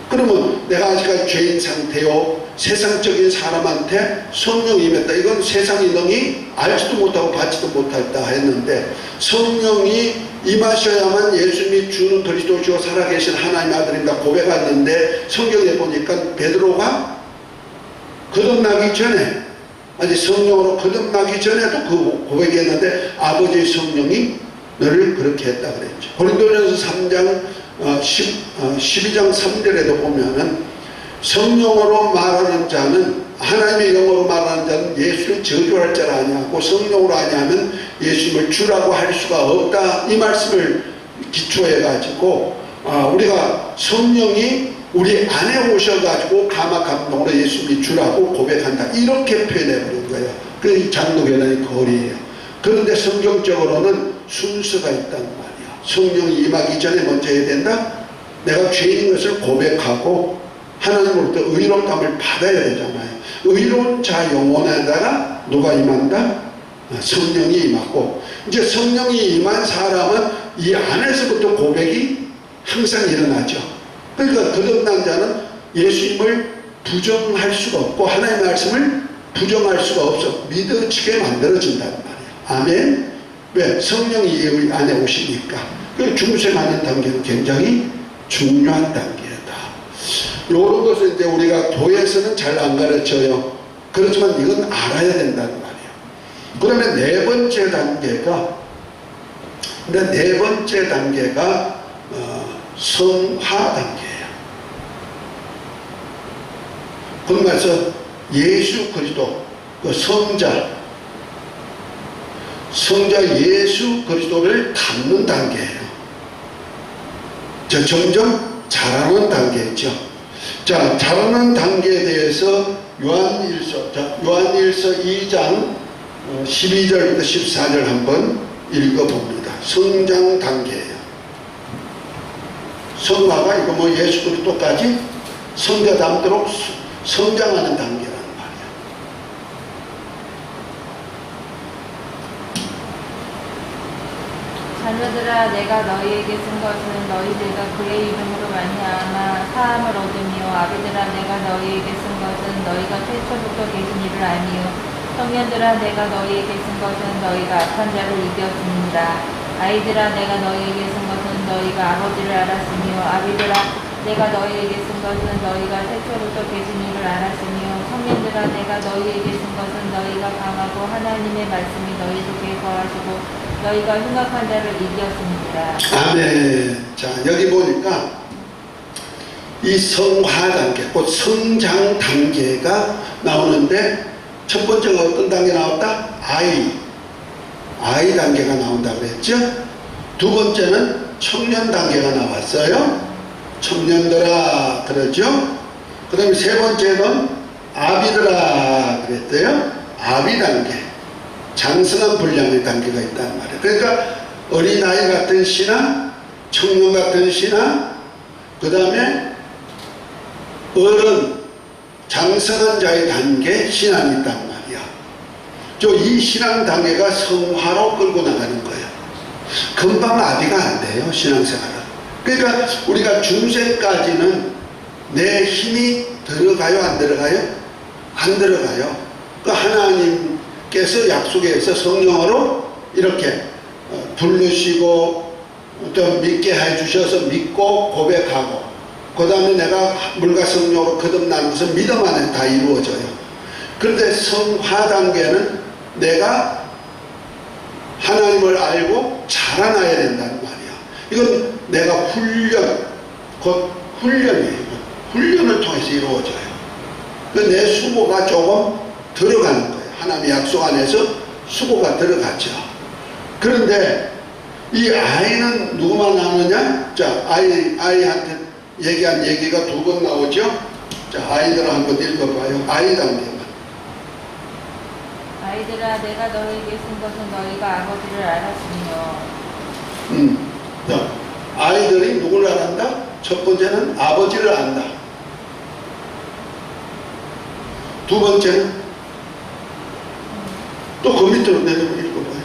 그러면 내가 아직까지 죄인 상태요, 세상적인 사람한테 성령이 임했다, 이건 세상이 능히 알지도 못하고 받지도 못했다 했는데, 성령이 임하셔야만 예수님이 주는 그리스도시요 살아계신 하나님의 아들입니다 고백했는데, 성경에 보니까 베드로가 거듭나기 전에, 아직 성령으로 거듭나기 전에도 그 고백했는데 아버지의 성령이 너를 그렇게 했다 그랬죠. 고린도전서 3장 12장 3절에도 보면은 성령으로 말하는 자는, 하나님의 영어로 말하는 자는 예수를 저주할 자라 아니하고 성령으로 아니하면 예수님을 주라고 할 수가 없다, 이 말씀을 기초해 가지고 우리가 성령이 우리 안에 오셔가지고 감화 감동으로 예수님이 주라고 고백한다, 이렇게 표현해 버린 거예요. 그게 장로교단의 거리예요. 그런데 성경적으로는 순서가 있단 말이야. 성령이 임하기 전에 먼저 해야 된다. 내가 죄인인 것을 고백하고 하나님으로부터 의롭다함을 받아야 되잖아요. 의로운 자 영혼에다가 누가 임한다? 성령이 임하고, 이제 성령이 임한 사람은 이 안에서부터 고백이 항상 일어나죠. 그러니까 거듭난 자는 예수님을 부정할 수가 없고 하나님의 말씀을 부정할 수가 없어 믿어지게 만들어진단 말이에요. 아멘. 왜? 성령이 이 안에 오시니까. 그 중생하는 단계는 굉장히 중요한 단계다. 이런 것을 이제 우리가 교회에서는 잘 안 가르쳐요. 그렇지만 이건 알아야 된다는 말이에요. 그러면 네 번째 단계가 성화 단계예요. 그러면서 예수 그리스도, 그 성자 예수 그리스도를 닮는 단계예요. 점점 자라는 단계죠. 자, 자라는 단계에 대해서 요한일서 2장 12절부터 14절 한번 읽어봅니다. 성장 단계예요. 성화가 이거 뭐 예수 그리스도까지 성자 닮도록 성장하는 단계라는 말이에요. 자녀들아, 내가 너희에게 쓴 것은 너희들과 그의 이름으로 말미암아 사함을 얻으며, 아비들아, 내가 너희에게 쓴 것은 너희가 태초부터 계신 이를 알미요, 청년들아, 내가 너희에게 쓴 것은 너희가 악한 자를 이겼습니다. 아이들아, 내가 너희에게 쓴 것은 너희가 아버지를 알았으며, 아비들아, 내가 너희에게 쓴 것은 너희가 태초부터 계신 이를 알았으며, 청년들아, 내가 너희에게 쓴 것은 너희가 강하고 하나님의 말씀이 너희 속에 거하시고 너희가 흉악한 자를 이겼습니다. 아멘. 자, 여기 보니까 이 성화 단계, 곧 성장 단계가 나오는데, 첫 번째가 어떤 단계 나왔다? 아이 단계가 나온다 그랬죠? 두 번째는 청년 단계가 나왔어요. 청년들아 그러죠? 그 다음에 세 번째는 아비들아 그랬어요. 아비 단계, 장성한 분량의 단계가 있단 말이에요. 그러니까 어린아이 같은 신앙, 청년 같은 신앙, 그 다음에 어른, 장성한 자의 단계 신앙이 있단 말이야. 이 신앙 단계가 성화로 끌고 나가는 거예요. 금방 아비가 안 돼요, 신앙생활은. 그러니까 우리가 중생까지는 내 힘이 들어가요, 안 들어가요? 안 들어가요. 그 하나님께서 약속해서 성령으로 이렇게 부르시고 좀 믿게 해주셔서 믿고 고백하고, 그 다음에 내가 물과 성령으로 거듭나는 것은 믿음 안에 다 이루어져요. 그런데 성화 단계는 내가 하나님을 알고 자라나야 된다는 말이야. 이건 내가 곧 훈련이에요. 훈련을 통해서 이루어져요. 내 수고가 조금 들어가는 거예요. 하나님의 약속 안에서 수고가 들어갔죠. 그런데 이 아이는 누구만 나오느냐? 자, 아이한테 얘기한 얘기가 두 번 나오죠. 자, 아이들 한번 읽어봐요. 아이 단계만. 아이들아, 내가 너희에게 쓴 것은 너희가 아버지를 알았으며. 자, 아이들이 누구를 알았다? 첫 번째는 아버지를 안다. 두 번째는 또 그 밑으로 내려가 읽어봐요.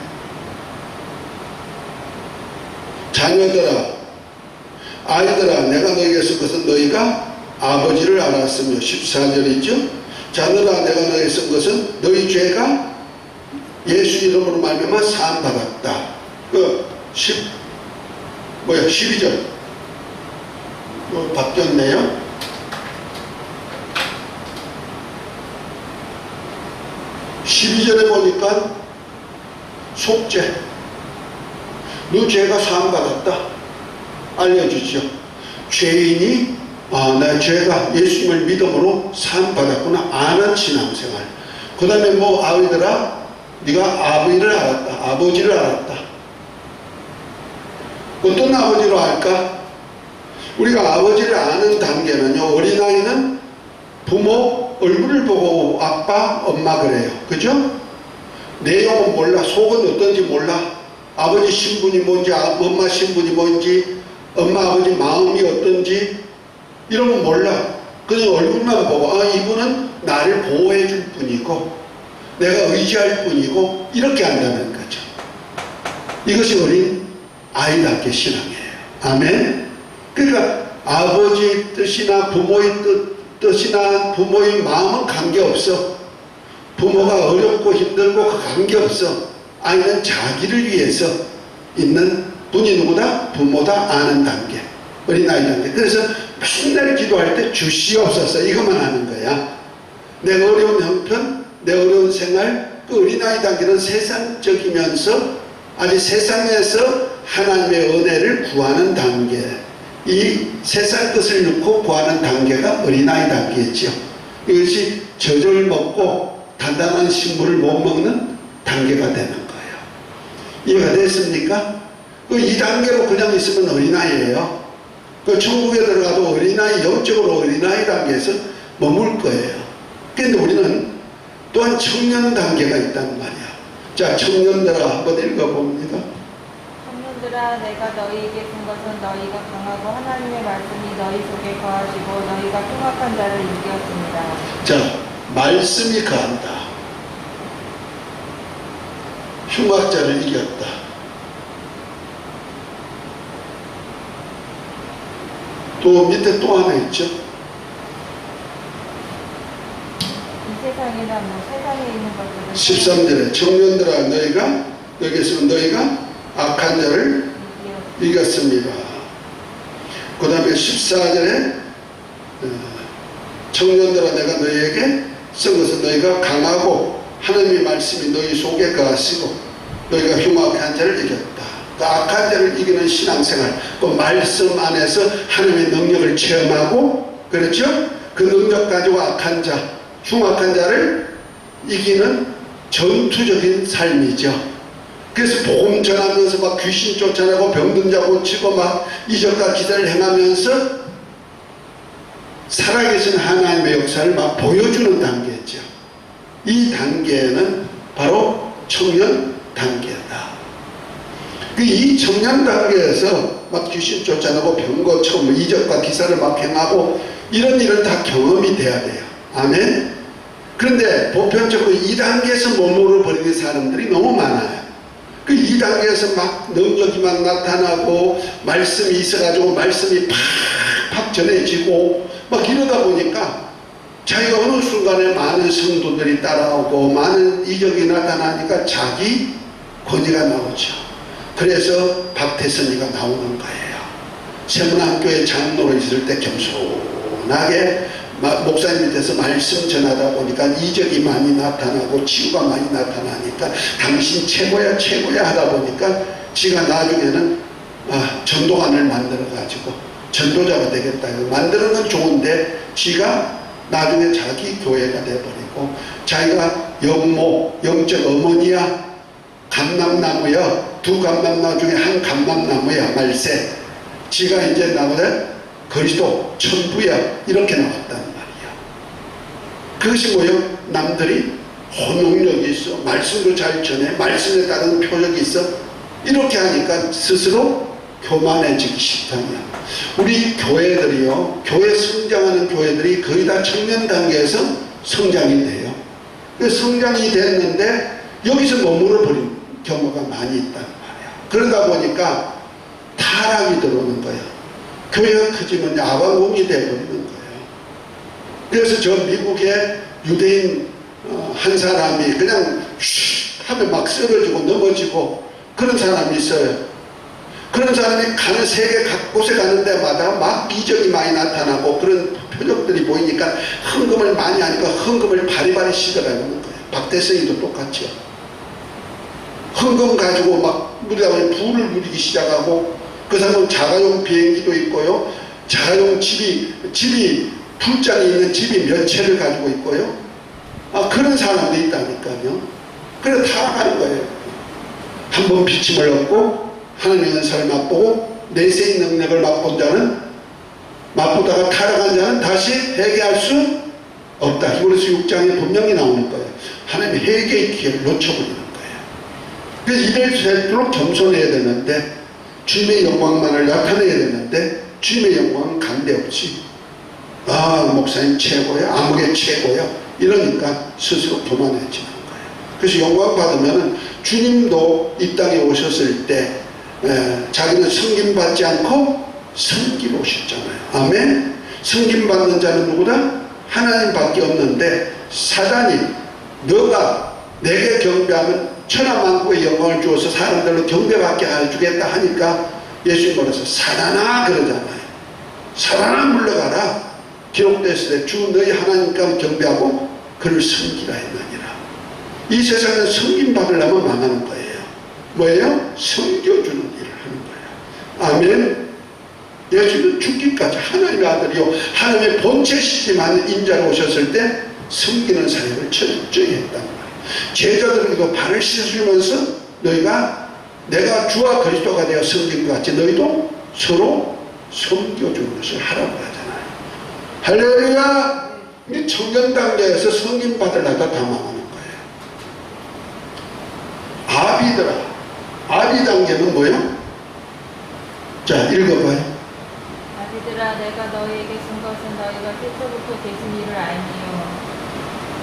자녀들아, 아이들아, 내가 너희에게 쓴 것은 너희가 아버지를 알았으며. 14절이죠. 자녀들아, 내가 너희에게 쓴 것은 너희 죄가 예수 이름으로 말미암아 사함 받았다. 12절. 바뀌었네요. 12절에 보니까 속죄. 너 죄가 사함 받았다. 알려주죠. 죄인이 나 죄가 예수님을 믿음으로 사함 받았구나 아는 신앙생활. 그 다음에 뭐 아이들아, 네가 아버지를 알았다. 아버지를 알았다. 어떤 아버지로 알까? 우리가 아버지를 아는 단계는요, 어린아이는 부모 얼굴을 보고 아빠, 엄마 그래요. 그죠? 내용은 몰라. 속은 어떤지 몰라. 아버지 신분이 뭔지, 엄마 신분이 뭔지, 엄마 아버지 마음이 어떤지 이런 건 몰라. 그냥 얼굴만 보고 이분은 나를 보호해 줄 뿐이고 내가 의지할 뿐이고 이렇게 한다는 거죠. 이것이 어린 아이답게 신앙이에요. 아멘. 그러니까 아버지의 뜻이나 부모의 뜻이나 부모의 마음은 관계없어. 부모가 어렵고 힘들고 그 관계없어. 아이는 자기를 위해서 있는 분이 누구다? 부모다 아는 단계. 어린아이 단계. 그래서 맨날 기도할 때 주시옵소서 이것만 하는 거야. 내 어려운 형편, 내 어려운 생활, 그 어린아이 단계는 세상적이면서 아직 세상에서 하나님의 은혜를 구하는 단계. 이 세상 것을 넣고 구하는 단계가 어린아이 단계죠. 이것이 젖을 먹고 단단한 식물을 못 먹는 단계가 되는 거예요. 이해가 됐습니까? 그 2단계로 그냥 있으면 어린아이예요. 그 천국에 들어가도 어린아이, 영적으로 어린아이 단계에서 머물 거예요. 그런데 우리는 또한 청년 단계가 있단 말이야. 자, 청년들아 한번 읽어봅니다. 청년들아 내가 너희에게 준 것은 너희가 강하고 하나님의 말씀이 너희 속에 거하시고 너희가 흉악한 자를 이기었습니다. 자, 말씀이 거한다. 흉악자를 이겼다. 또 밑에 또 하나 있죠. 이 세상이나 세상에 있는 것들은 13절에 청년들아 너희가 여기서 너희가 악한 자를 이겼습니다. 그 다음에 14절에 청년들아 내가 너희에게 쓴 것은 너희가 강하고 하나님의 말씀이 너희 속에 거하시고 너희가 흉악한 자를 이겼다. 그 악한 자를 이기는 신앙생활, 그 말씀 안에서 하나님의 능력을 체험하고, 그렇죠? 그 능력 가지고 악한 자, 흉악한 자를 이기는 전투적인 삶이죠. 그래서 복음 전하면서 막 귀신 쫓아내고 병든 자 고치고 막 이적과 기사를 행하면서 살아계신 하나님의 역사를 막 보여주는 단계죠. 이 단계는 바로 청년 단계다. 이 청년 단계에서 막 귀신 쫓아내고 병 고치고 뭐 이적과 기사를 막 행하고 이런 일은 다 경험이 돼야 돼요. 아멘. 그런데 보편적으로 이 단계에서 머무르 버리는 사람들이 너무 많아요. 그 2단계에서 막 능력이 막 나타나고 말씀이 있어가지고 말씀이 팍팍 전해지고 막 이러다 보니까 자기가 어느 순간에 많은 성도들이 따라오고 많은 이적이 나타나니까 자기 권위가 나오죠. 그래서 박태선이가 나오는 거예요. 세문학교에 장로로 있을 때 겸손하게 목사님 밑에서 말씀 전하다 보니까 이적이 많이 나타나고 치유가 많이 나타나니까 당신 최고야 최고야 하다 보니까 지가 나중에는 전도관을 만들어 가지고 전도자가 되겠다 만드는 건 좋은데 지가 나중에 자기 교회가 돼버리고 자기가 영모 영적 어머니야 감람나무야 두 감람나무 중에 한 감람나무야 말세 지가 이제 나보다 그리스도 천부야 이렇게 나왔단 말이야. 그것이 뭐요? 남들이 호능력이 있어 말씀도 잘 전해 말씀에 따른 표적이 있어 이렇게 하니까 스스로 교만해지기 시작이야. 우리 교회들이요 교회 성장하는 교회들이 거의 다 청년 단계에서 성장이 돼요. 성장이 됐는데 여기서 머물러 버린 경우가 많이 있단 말이야. 그러다 보니까 타락이 들어오는 거야. 교회가 커지면 야광공이 되어버리는 거예요. 그래서 저 미국의 유대인 한 사람이 그냥 쉿 하면 막 쓰러지고 넘어지고 그런 사람이 있어요. 그런 사람이 가는 세계 각곳에 가는 데마다 막 이적이 많이 나타나고 그런 표적들이 보이니까 헌금을 많이 하니까 헌금을 바리바리 씻어가는 거예요. 박대성이도 똑같죠. 헌금 가지고 막 누리다 보니 불을 누리기 시작하고 그 사람은 자가용 비행기도 있고요. 자가용 집이 불장이 있는 집이 몇 채를 가지고 있고요. 그런 사람도 있다니까요. 그래서 타락하는 거예요. 한번 비침을 얻고 하나님의 은사를 맛보고 내세의 능력을 맛본 자는 맛보다가 타락한 자는 다시 회개할 수 없다. 히브리서 6장에 분명히 나오는 거예요. 하나님의 회개의 기회를 놓쳐버리는 거예요. 그래서 이럴수록 겸손해야 되는데 주님의 영광만을 나타내야 되는데 주님의 영광은 간데없이 목사님 최고야 아무개 최고야 이러니까 스스로 교만해지는 거예요. 그래서 영광 받으면 주님도 이 땅에 오셨을 때 자기는 섬김받지 않고 섬기러 오셨잖아요. 아멘. 섬김받는 자는 누구다? 하나님밖에 없는데 사단이 너가 내게 경배하면 천하만국의 영광을 주어서 사람들로 경배받게 해주겠다 하니까 예수님 뭐라서 사단아 그러잖아요. 사단아 물러가라. 기록됐을 때 주 너희 하나님께 경배하고 그를 섬기라 했느니라. 이 세상은 섬김받으려면 망하는 거예요. 뭐예요? 섬겨주는 일을 하는 거예요. 아멘. 예수님은 죽기까지 하나님의 아들이요 하나님의 본체시지만 인자로 오셨을 때 섬기는 사역을 철저히 했단 말이에요. 제자들에게도 발을 씻어주면서 너희가 내가 주와 그리스도가 되어 섬긴 것 같이 너희도 서로 섬겨주는 것을 하라고 하잖아요. 할렐루야. 우리 청년 단계에서 섬김 받으려다 다 망하는 거예요. 아비들아. 아비 단계는 뭐예요? 자 읽어봐요. 아비들아 내가 너희에게 쓴 것은 너희가 태초부터 계신 이를 알미요.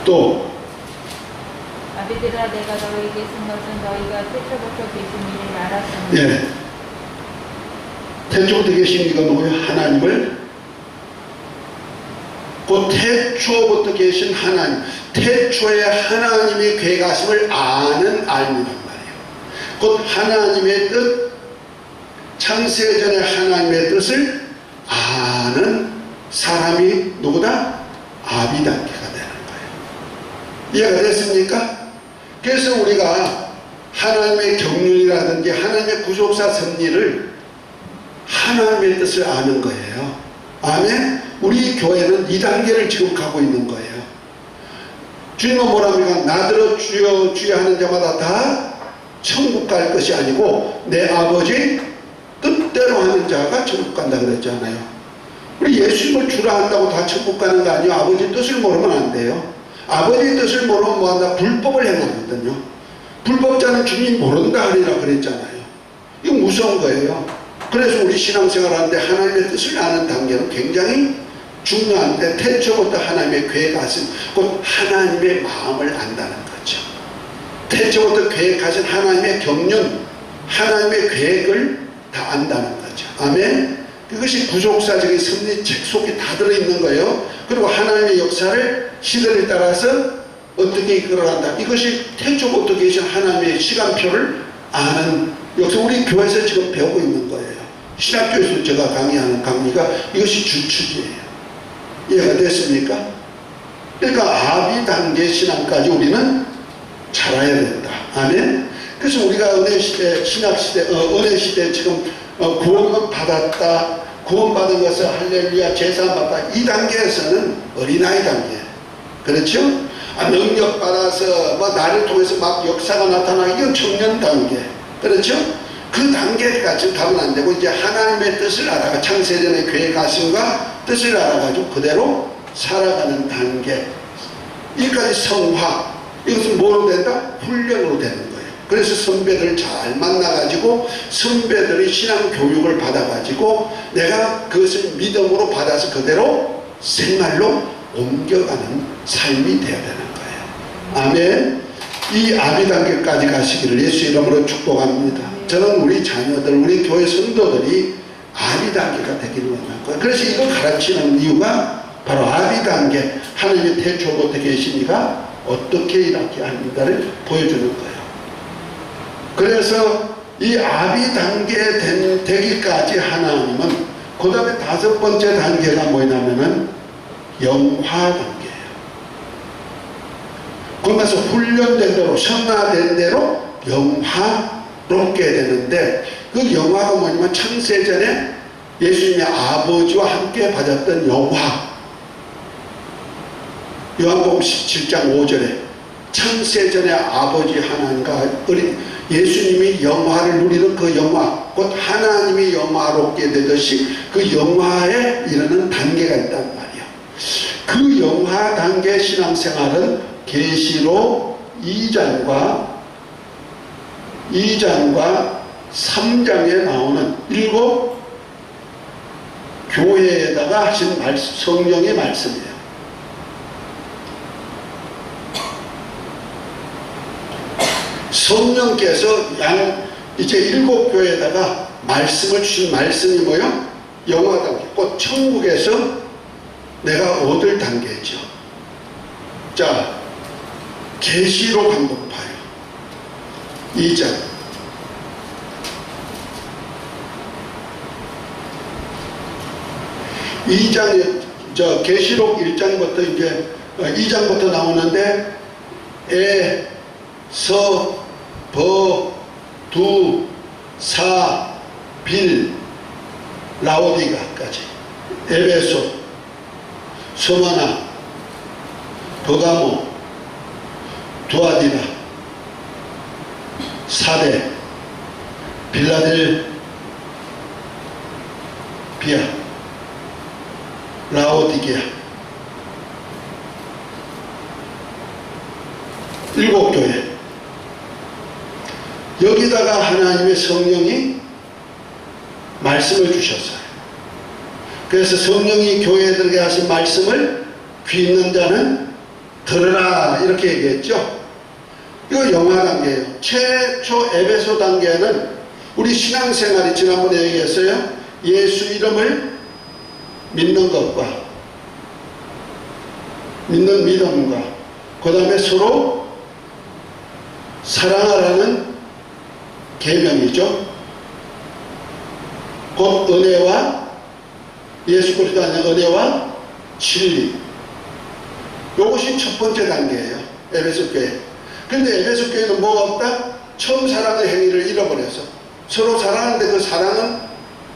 또 아비들아 내가 너희에게 쓴 것은 너희가 태초부터 계신 이를 알았으니. 예. 태초부터 계신 이가 누구예요? 하나님을 그 태초부터 계신 하나님, 태초에 하나님의 계가심을 아는 알미란 말이에요. 곧 하나님의 뜻, 창세전에 하나님의 뜻을 아는 사람이 누구다? 아비 단계가 되는 거예요. 이해가 됐습니까? 그래서 우리가 하나님의 경륜이라든지 하나님의 구속사 섭리를 하나님의 뜻을 아는 거예요. 아멘? 우리 교회는 이 단계를 지금 가고 있는 거예요. 주님은 뭐랍니까? 나더러 주여 주여 하는 자마다 다 천국 갈 것이 아니고 내 아버지 뜻대로 하는 자가 천국 간다 그랬잖아요. 우리 예수님을 주라 한다고 다 천국 가는 거 아니에요. 아버지 뜻을 모르면 안 돼요. 아버지 뜻을 모르면 뭐한다? 불법을 행하거든요. 불법자는 주님 모른다 하리라 그랬잖아요. 이거 무서운 거예요. 그래서 우리 신앙생활 하는데 하나님의 뜻을 아는 단계는 굉장히 중요한데 태초부터 하나님의 계획하신 곧 하나님의 마음을 안다는 거죠. 태초부터 계획하신 하나님의 경륜, 하나님의 계획을 다 안다는 거죠. 아멘. 그것이 구속사적인 섭리책 속에 다 들어있는 거예요. 그리고 하나님의 역사를 시대를 따라서 어떻게 이끌어간다. 이것이 태초부터 계신 하나님의 시간표를 아는 역사 우리 교회에서 지금 배우고 있는 거예요. 신학교에서 제가 강의하는 강의가 이것이 주축이에요. 이해가 됐습니까? 그러니까 아비 단계 신앙까지 우리는 자라야 된다. 아멘. 그래서 우리가 은혜 시대, 신학 시대, 은혜 시대 지금 구원은 받았다. 구원받은 것을 할렐루야 제사 받다. 이 단계에서는 어린아이 단계. 그렇죠? 능력 받아서 뭐 나를 통해서 막 역사가 나타나 이건 청년 단계. 그렇죠? 그 단계까지 가면 안 되고 이제 하나님의 뜻을 알아가 창세전의 계획하심과 뜻을 알아가지고 그대로 살아가는 단계. 이까지 성화. 이것은 뭐로 된다? 훈련으로 되는 거예요. 그래서 선배들을 잘 만나가지고 선배들이 신앙 교육을 받아가지고 내가 그것을 믿음으로 받아서 그대로 생활로 옮겨가는 삶이 되어야 되는 거예요. 아멘. 이 아비 단계까지 가시기를 예수 이름으로 축복합니다. 저는 우리 자녀들, 우리 교회 성도들이 아비 단계가 되기를 원할 거예요. 그래서 이걸 가르치는 이유가 바로 아비 단계, 하나님의 태초부터 계신 이가 어떻게 이렇게 하는가를 보여주는 거예요. 그래서 이 아비 단계 되기까지 하나님은 그 다음에 다섯 번째 단계가 뭐냐면은 영화 단계예요. 그러면서 훈련된 대로 성화된 대로 영화롭게 되는데 그 영화가 뭐냐면 창세전에 예수님의 아버지와 함께 받았던 영화. 요한복음 17장 5절에 창세전에 아버지 하나님과 예수님이 영화를 누리는 그 영화, 곧 하나님이 영화롭게 되듯이 그 영화에 이르는 단계가 있단 말이에요. 그 영화 단계 신앙생활은 계시록 2장과 3장에 나오는 7 교회에다가 하신 성령의 말씀이에요. 성령께서 이제 7교회에다가 말씀을 주신 말씀이 뭐요? 영화 단계, 곧 천국에서 내가 얻을 단계죠. 자, 계시록 한번 봐요. 2장. 계시록 1장부터 이제 2장부터 나오는데 에, 서, 버, 두, 사, 빌, 라오디가까지, 에베소, 소마나, 버가모, 두아디라, 사대, 빌라델비아, 라오디게아, 7교회. 여기다가 하나님의 성령이 말씀을 주셨어요. 그래서 성령이 교회들에게 하신 말씀을 귀 있는 자는 들으라 이렇게 얘기했죠. 이거 영화 단계예요. 최초 에베소 단계는 우리 신앙생활이 지난번에 얘기했어요. 예수 이름을 믿는 것과 믿는 믿음과 그 다음에 서로 사랑하라는 계명이죠. 곧 은혜와 예수 그리스도 안에 은혜와 진리. 이것이 첫 번째 단계예요. 에베소 교회. 그런데 에베소 교회는 뭐가 없다? 처음 사랑의 행위를 잃어버려서 서로 사랑하는데 그 사랑은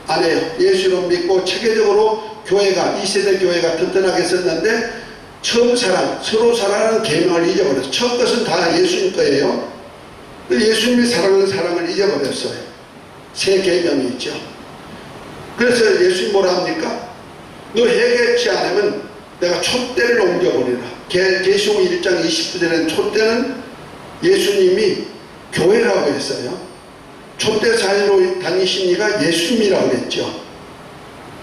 안 해요. 예수를 믿고 체계적으로 교회가 2세대 교회가 튼튼하게 썼는데 처음 사랑, 서로 사랑하는 계명을 잊어버렸어요. 첫 것은 다 예수님 거예요. 예수님이 사랑하는 사랑을 잊어버렸어요. 새 계명이 있죠. 그래서 예수님 뭐라 합니까? 너 회개치 않으면 내가 촛대를 옮겨버리라. 계시록 1장 29절에는 촛대는 예수님이 교회라고 했어요. 촛대 사이로 다니시니까 예수님이라고 했죠.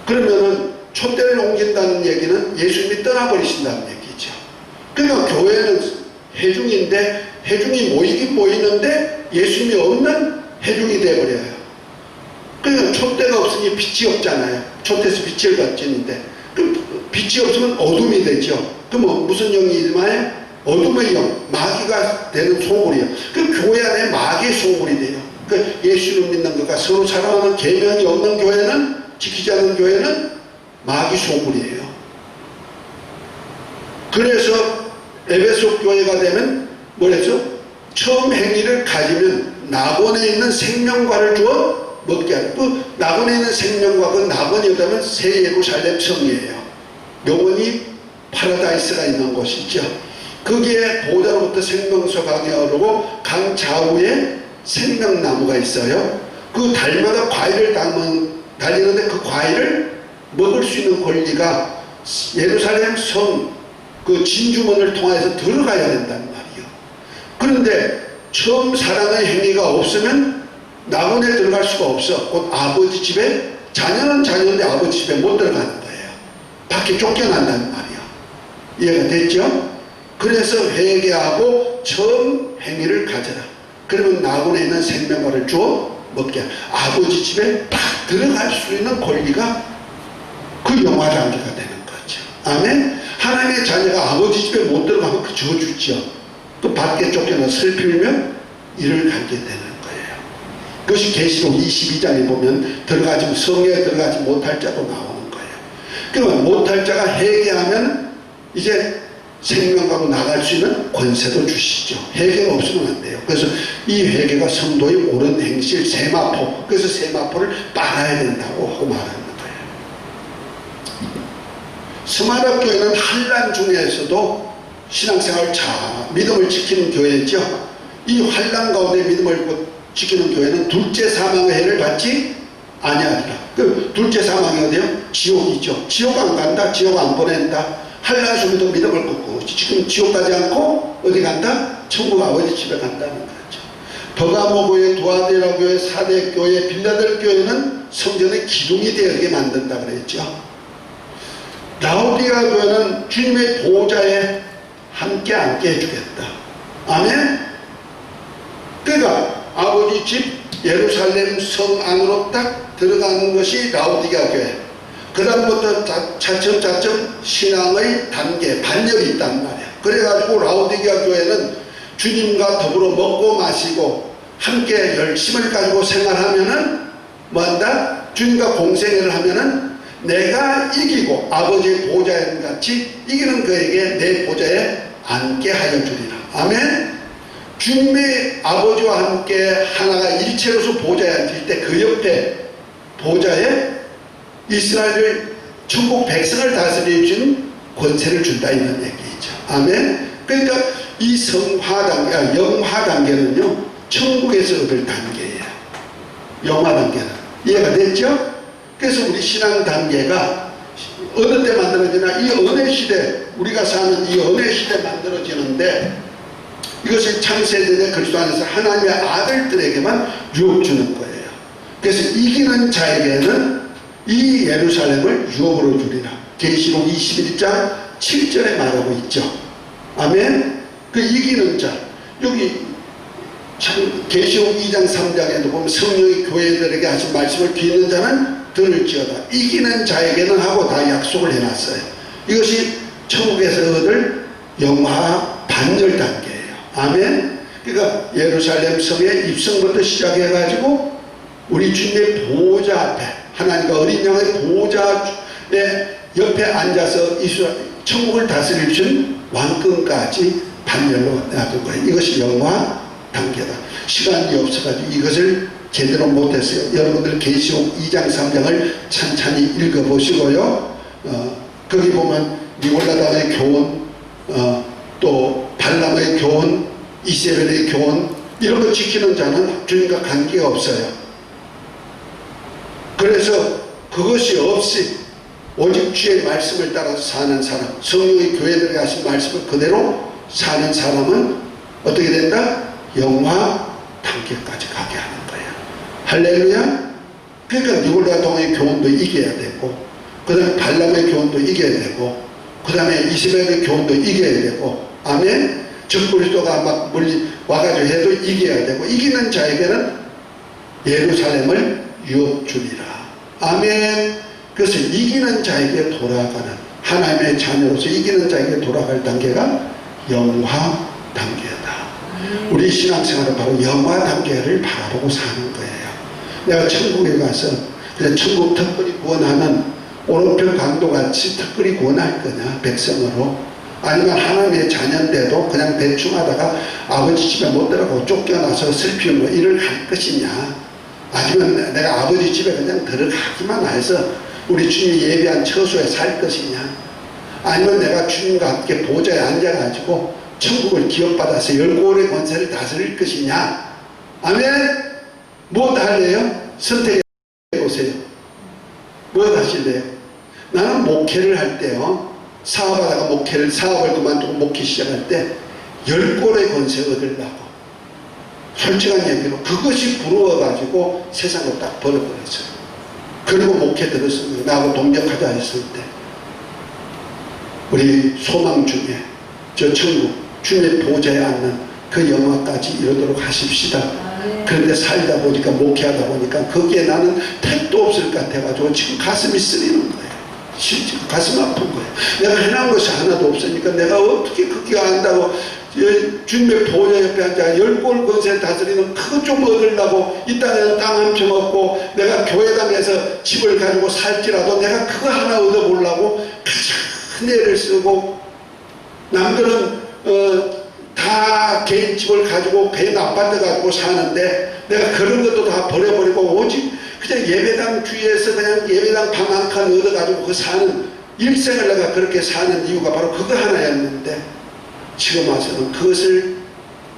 그러면은 촛대를 옮긴다는 얘기는 예수님이 떠나버리신다는 얘기죠. 그러니까 교회는 회중인데 회중이 모이긴 모이는데 예수님이 없는 회중이 되어버려요. 그러니까 촛대가 없으니 빛이 없잖아요. 촛대에서 빛을 받지는데 그 빛이 없으면 어둠이 되죠. 그럼 무슨 영이 임하여? 어둠의 영, 마귀가 되는 소굴이에요. 그 교회 안에 마귀의 소굴이 돼요. 그 예수를 믿는 것과 서로 사랑하는 계명이 없는 교회는, 지키지 않는 교회는 마귀 소굴이에요. 그래서 에베소 교회가 되면 뭐랬죠? 처음 행위를 가지면 낙원에 있는 생명과를 주어 먹게 하는, 그 낙원에 있는 생명과, 그 낙원이 없다면 새 예루살렘 성이에요. 영원히 파라다이스가 있는 곳이죠. 거기에 보좌로부터 생명수 강이 흐르고 강 좌우에 생명나무가 있어요. 그 달마다 과일을 달리는데 그 과일을 먹을 수 있는 권리가 예루살렘 성 그 진주문을 통해서 들어가야 된다는 말이에요. 그런데 처음 사랑의 행위가 없으면 낙원에 들어갈 수가 없어. 곧 아버지 집에, 자녀는 자녀인데 아버지 집에 못 들어가는 거예요. 밖에 쫓겨난다는 말이에요. 이해가 됐죠? 그래서 회개하고 처음 행위를 가져라. 그러면 낙원에 있는 생명과를 주어 먹게 하라. 아버지 집에 딱 들어갈 수 있는 권리가 그 영화 단계가 되는 거죠. 아멘? 하나님의 자녀가 아버지 집에 못 들어가면 그 저주죠. 또 밖에 쫓겨나 슬피면 이를 갖게 되는 거예요. 그것이 계시록 22장에 보면 성에 들어가지 못할 자도 나오는 거예요. 그러면 못할 자가 회개하면 이제 생명하고 나갈 수 있는 권세도 주시죠. 회개가 없으면 안 돼요. 그래서 이 회개가 성도의 옳은 행실, 세마포, 그래서 세마포를 빨아야 된다고 하고 말하는 거예요. 스마르 교회는 환난 중에서도 신앙생활 믿음을 지키는 교회죠. 이 환난 가운데 믿음을 지키는 교회는 둘째 사망의 해를 받지 아니하리라. 그 둘째 사망이 어디요? 지옥이죠. 지옥 안 간다, 지옥 안 보낸다. 환난 속에도 믿음을 꺾고 지금 지옥 가지 않고 어디 간다? 천국 아버지 집에 간다는 거죠. 버가모 교회, 두아디라 교회, 사대 교회, 빌라델 교회는 성전의 기둥이 되게 만든다 그랬죠. 라오디가 교회는 주님의 보호자에 함께 앉게 해주겠다. 아멘? 그러니까 아버지 집 예루살렘 성 안으로 딱 들어가는 것이 라오디게아 교회. 그 다음부터 차츰차츰 신앙의 단계, 반열이 있단 말이야. 그래가지고 라오디게아 교회는 주님과 더불어 먹고 마시고 함께 열심을 가지고 생활하면은 뭐한다? 주님과 공생애를 하면은 내가 이기고 아버지의 보좌에 같이 이기는 그에게 내 보좌에 앉게 하여 주리라. 아멘. 주님의 아버지와 함께 하나가 일체로서 보좌에 앉을 때 그 옆에 보좌에 이스라엘을 천국 백성을 다스려 준 권세를 준다 이런 얘기죠. 아멘. 그러니까 이 성화 단계, 영화 단계는요 천국에서 얻을 단계예요. 영화 단계는 이해가 됐죠? 그래서 우리 신앙 단계가 어느 때 만들어지나 이 은혜 시대, 우리가 사는 이 은혜 시대 만들어지는데 이것이 창세전의 그리스도 안에서 하나님의 아들들에게만 유업 주는 거예요. 그래서 이기는 자에게는 이 예루살렘을 유업으로 주리라. 계시록 21장 7절에 말하고 있죠. 아멘. 그 이기는 자, 여기 계시록 2장 3장에도 보면 성령이 교회들에게 하신 말씀을 듣는 자는 들을지어다. 이기는 자에게는 하고 다 약속을 해놨어요. 이것이 천국에서 얻을 영화 반열 단계예요. 아멘. 그러니까 예루살렘 성의 입성부터 시작해가지고 우리 주님의 보호자 앞에 하나님과 어린 양의 보호자의 옆에 앉아서 천국을 다스릴 준 왕권까지 반열로 놔둘 거예요. 이것이 영화 단계다. 시간이 없어가지고 이것을 제대로 못했어요. 여러분들 계시록 2장 3장을 찬찬히 읽어보시고요. 거기 보면 니골라당의 교훈, 또 발람의 교훈, 이세벨의 교훈 이런 거 지키는 자는 주님과 관계가 없어요. 그래서 그것이 없이 오직 주의 말씀을 따라서 사는 사람, 성령의 교회들에게 하신 말씀을 그대로 사는 사람은 어떻게 된다? 영화 단계까지 가게 하는 거예요. 할렐루야. 그러니까 니골라 동의 교훈도 이겨야 되고, 그 다음에 발람의 교훈도 이겨야 되고, 그 다음에 이스라엘의 교훈도 이겨야 되고, 아멘. 적그리스도가 막 멀리 와가지고 해도 이겨야 되고, 이기는 자에게는 예루살렘을 유업 주리라. 아멘. 그래서 이기는 자에게 돌아가는, 하나님의 자녀로서 이기는 자에게 돌아갈 단계가 영화 단계다. 우리 신앙생활은 바로 영화 단계를 바라보고 사는 거예요. 내가 천국에 가서 그냥 천국 특별히 구원하는 오른편 강도같이 특별히 구원할 거냐, 백성으로? 아니면 하나님의 자녀인데도 그냥 대충 하다가 아버지 집에 못 들어가고 쫓겨나서 슬피는 일을 할 것이냐? 아니면 내가 아버지 집에 그냥 들어가기만 해서 우리 주님이 예배한 처소에 살 것이냐? 아니면 내가 주님과 함께 보좌에 앉아가지고 천국을 기업받아서 10골의 권세를 다스릴 것이냐? 아멘? 무엇 할래요? 선택해보세요. 무엇 하실래요? 나는 목회를 할 때요, 사업하다가 사업을 그만두고 목회 시작할 때 10골의 권세 얻으려고, 솔직한 얘기로 그것이 부러워가지고 세상을 딱 버려버렸어요. 그리고 목회 들었습니다. 나하고 동력하자 했을 때 우리 소망 중에 저 천국 주님의 보좌에 앉는 그 영화까지 이루도록 하십시다. 그런데 살다 보니까 목회하다 보니까 거기에 나는 택도 없을 것 같아가지고 지금 가슴이 쓰리는 거예요. 실제 가슴 아픈 거예요. 내가 해놓은 것이 하나도 없으니까 내가 어떻게 그게 안다고 주님의 보좌 옆에 앉아 10골 권세 다스리는 그것 좀 얻으려고 이 땅에는 땅 한 평 없고 내가 교회당에서 집을 가지고 살지라도 내가 그거 하나 얻어보려고 큰 애를 쓰고, 남들은 다 개인 집을 가지고 개인 아파트 가지고 사는데 내가 그런 것도 다 버려버리고 오직 그냥 예배당 주위에서 그냥 예배당 방 한 칸 얻어가지고 그 사는 일생을 내가 그렇게 사는 이유가 바로 그거 하나였는데, 지금 와서는 그것을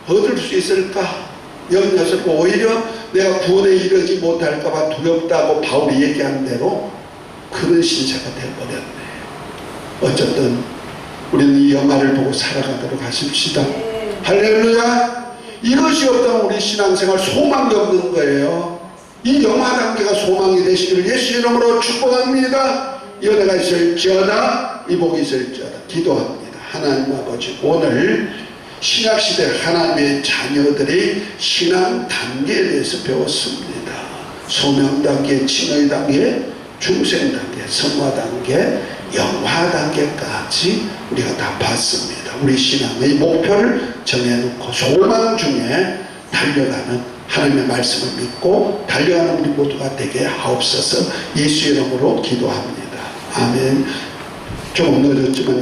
얻을 수 있을까 염려스럽고 오히려 내가 구원에 이르지 못할까봐 두렵다고 바울이 얘기한 대로 그런 신세가 되어버렸네. 어쨌든 우리는 이 영화를 보고 살아가도록 하십시다. 할렐루야. 이것이 없다면 우리 신앙생활 소망이 없는 거예요. 이 영화 단계가 소망이 되시기를 예수 이름으로 축복합니다. 이 은혜가 있을지어다, 이 복이 있을지어다 기도합니다. 하나님 아버지, 오늘 신약시대 하나님의 자녀들의 신앙 단계에 대해서 배웠습니다. 소명 단계, 칭의 단계, 중생 단계, 성화 단계, 영화 단계까지 우리가 다 봤습니다. 우리 신앙의 목표를 정해놓고 소망 중에 달려가는 하나님의 말씀을 믿고 달려가는 우리 모두가 되게 하옵소서. 예수의 이름으로 기도합니다. 아멘. 좀 늦었지만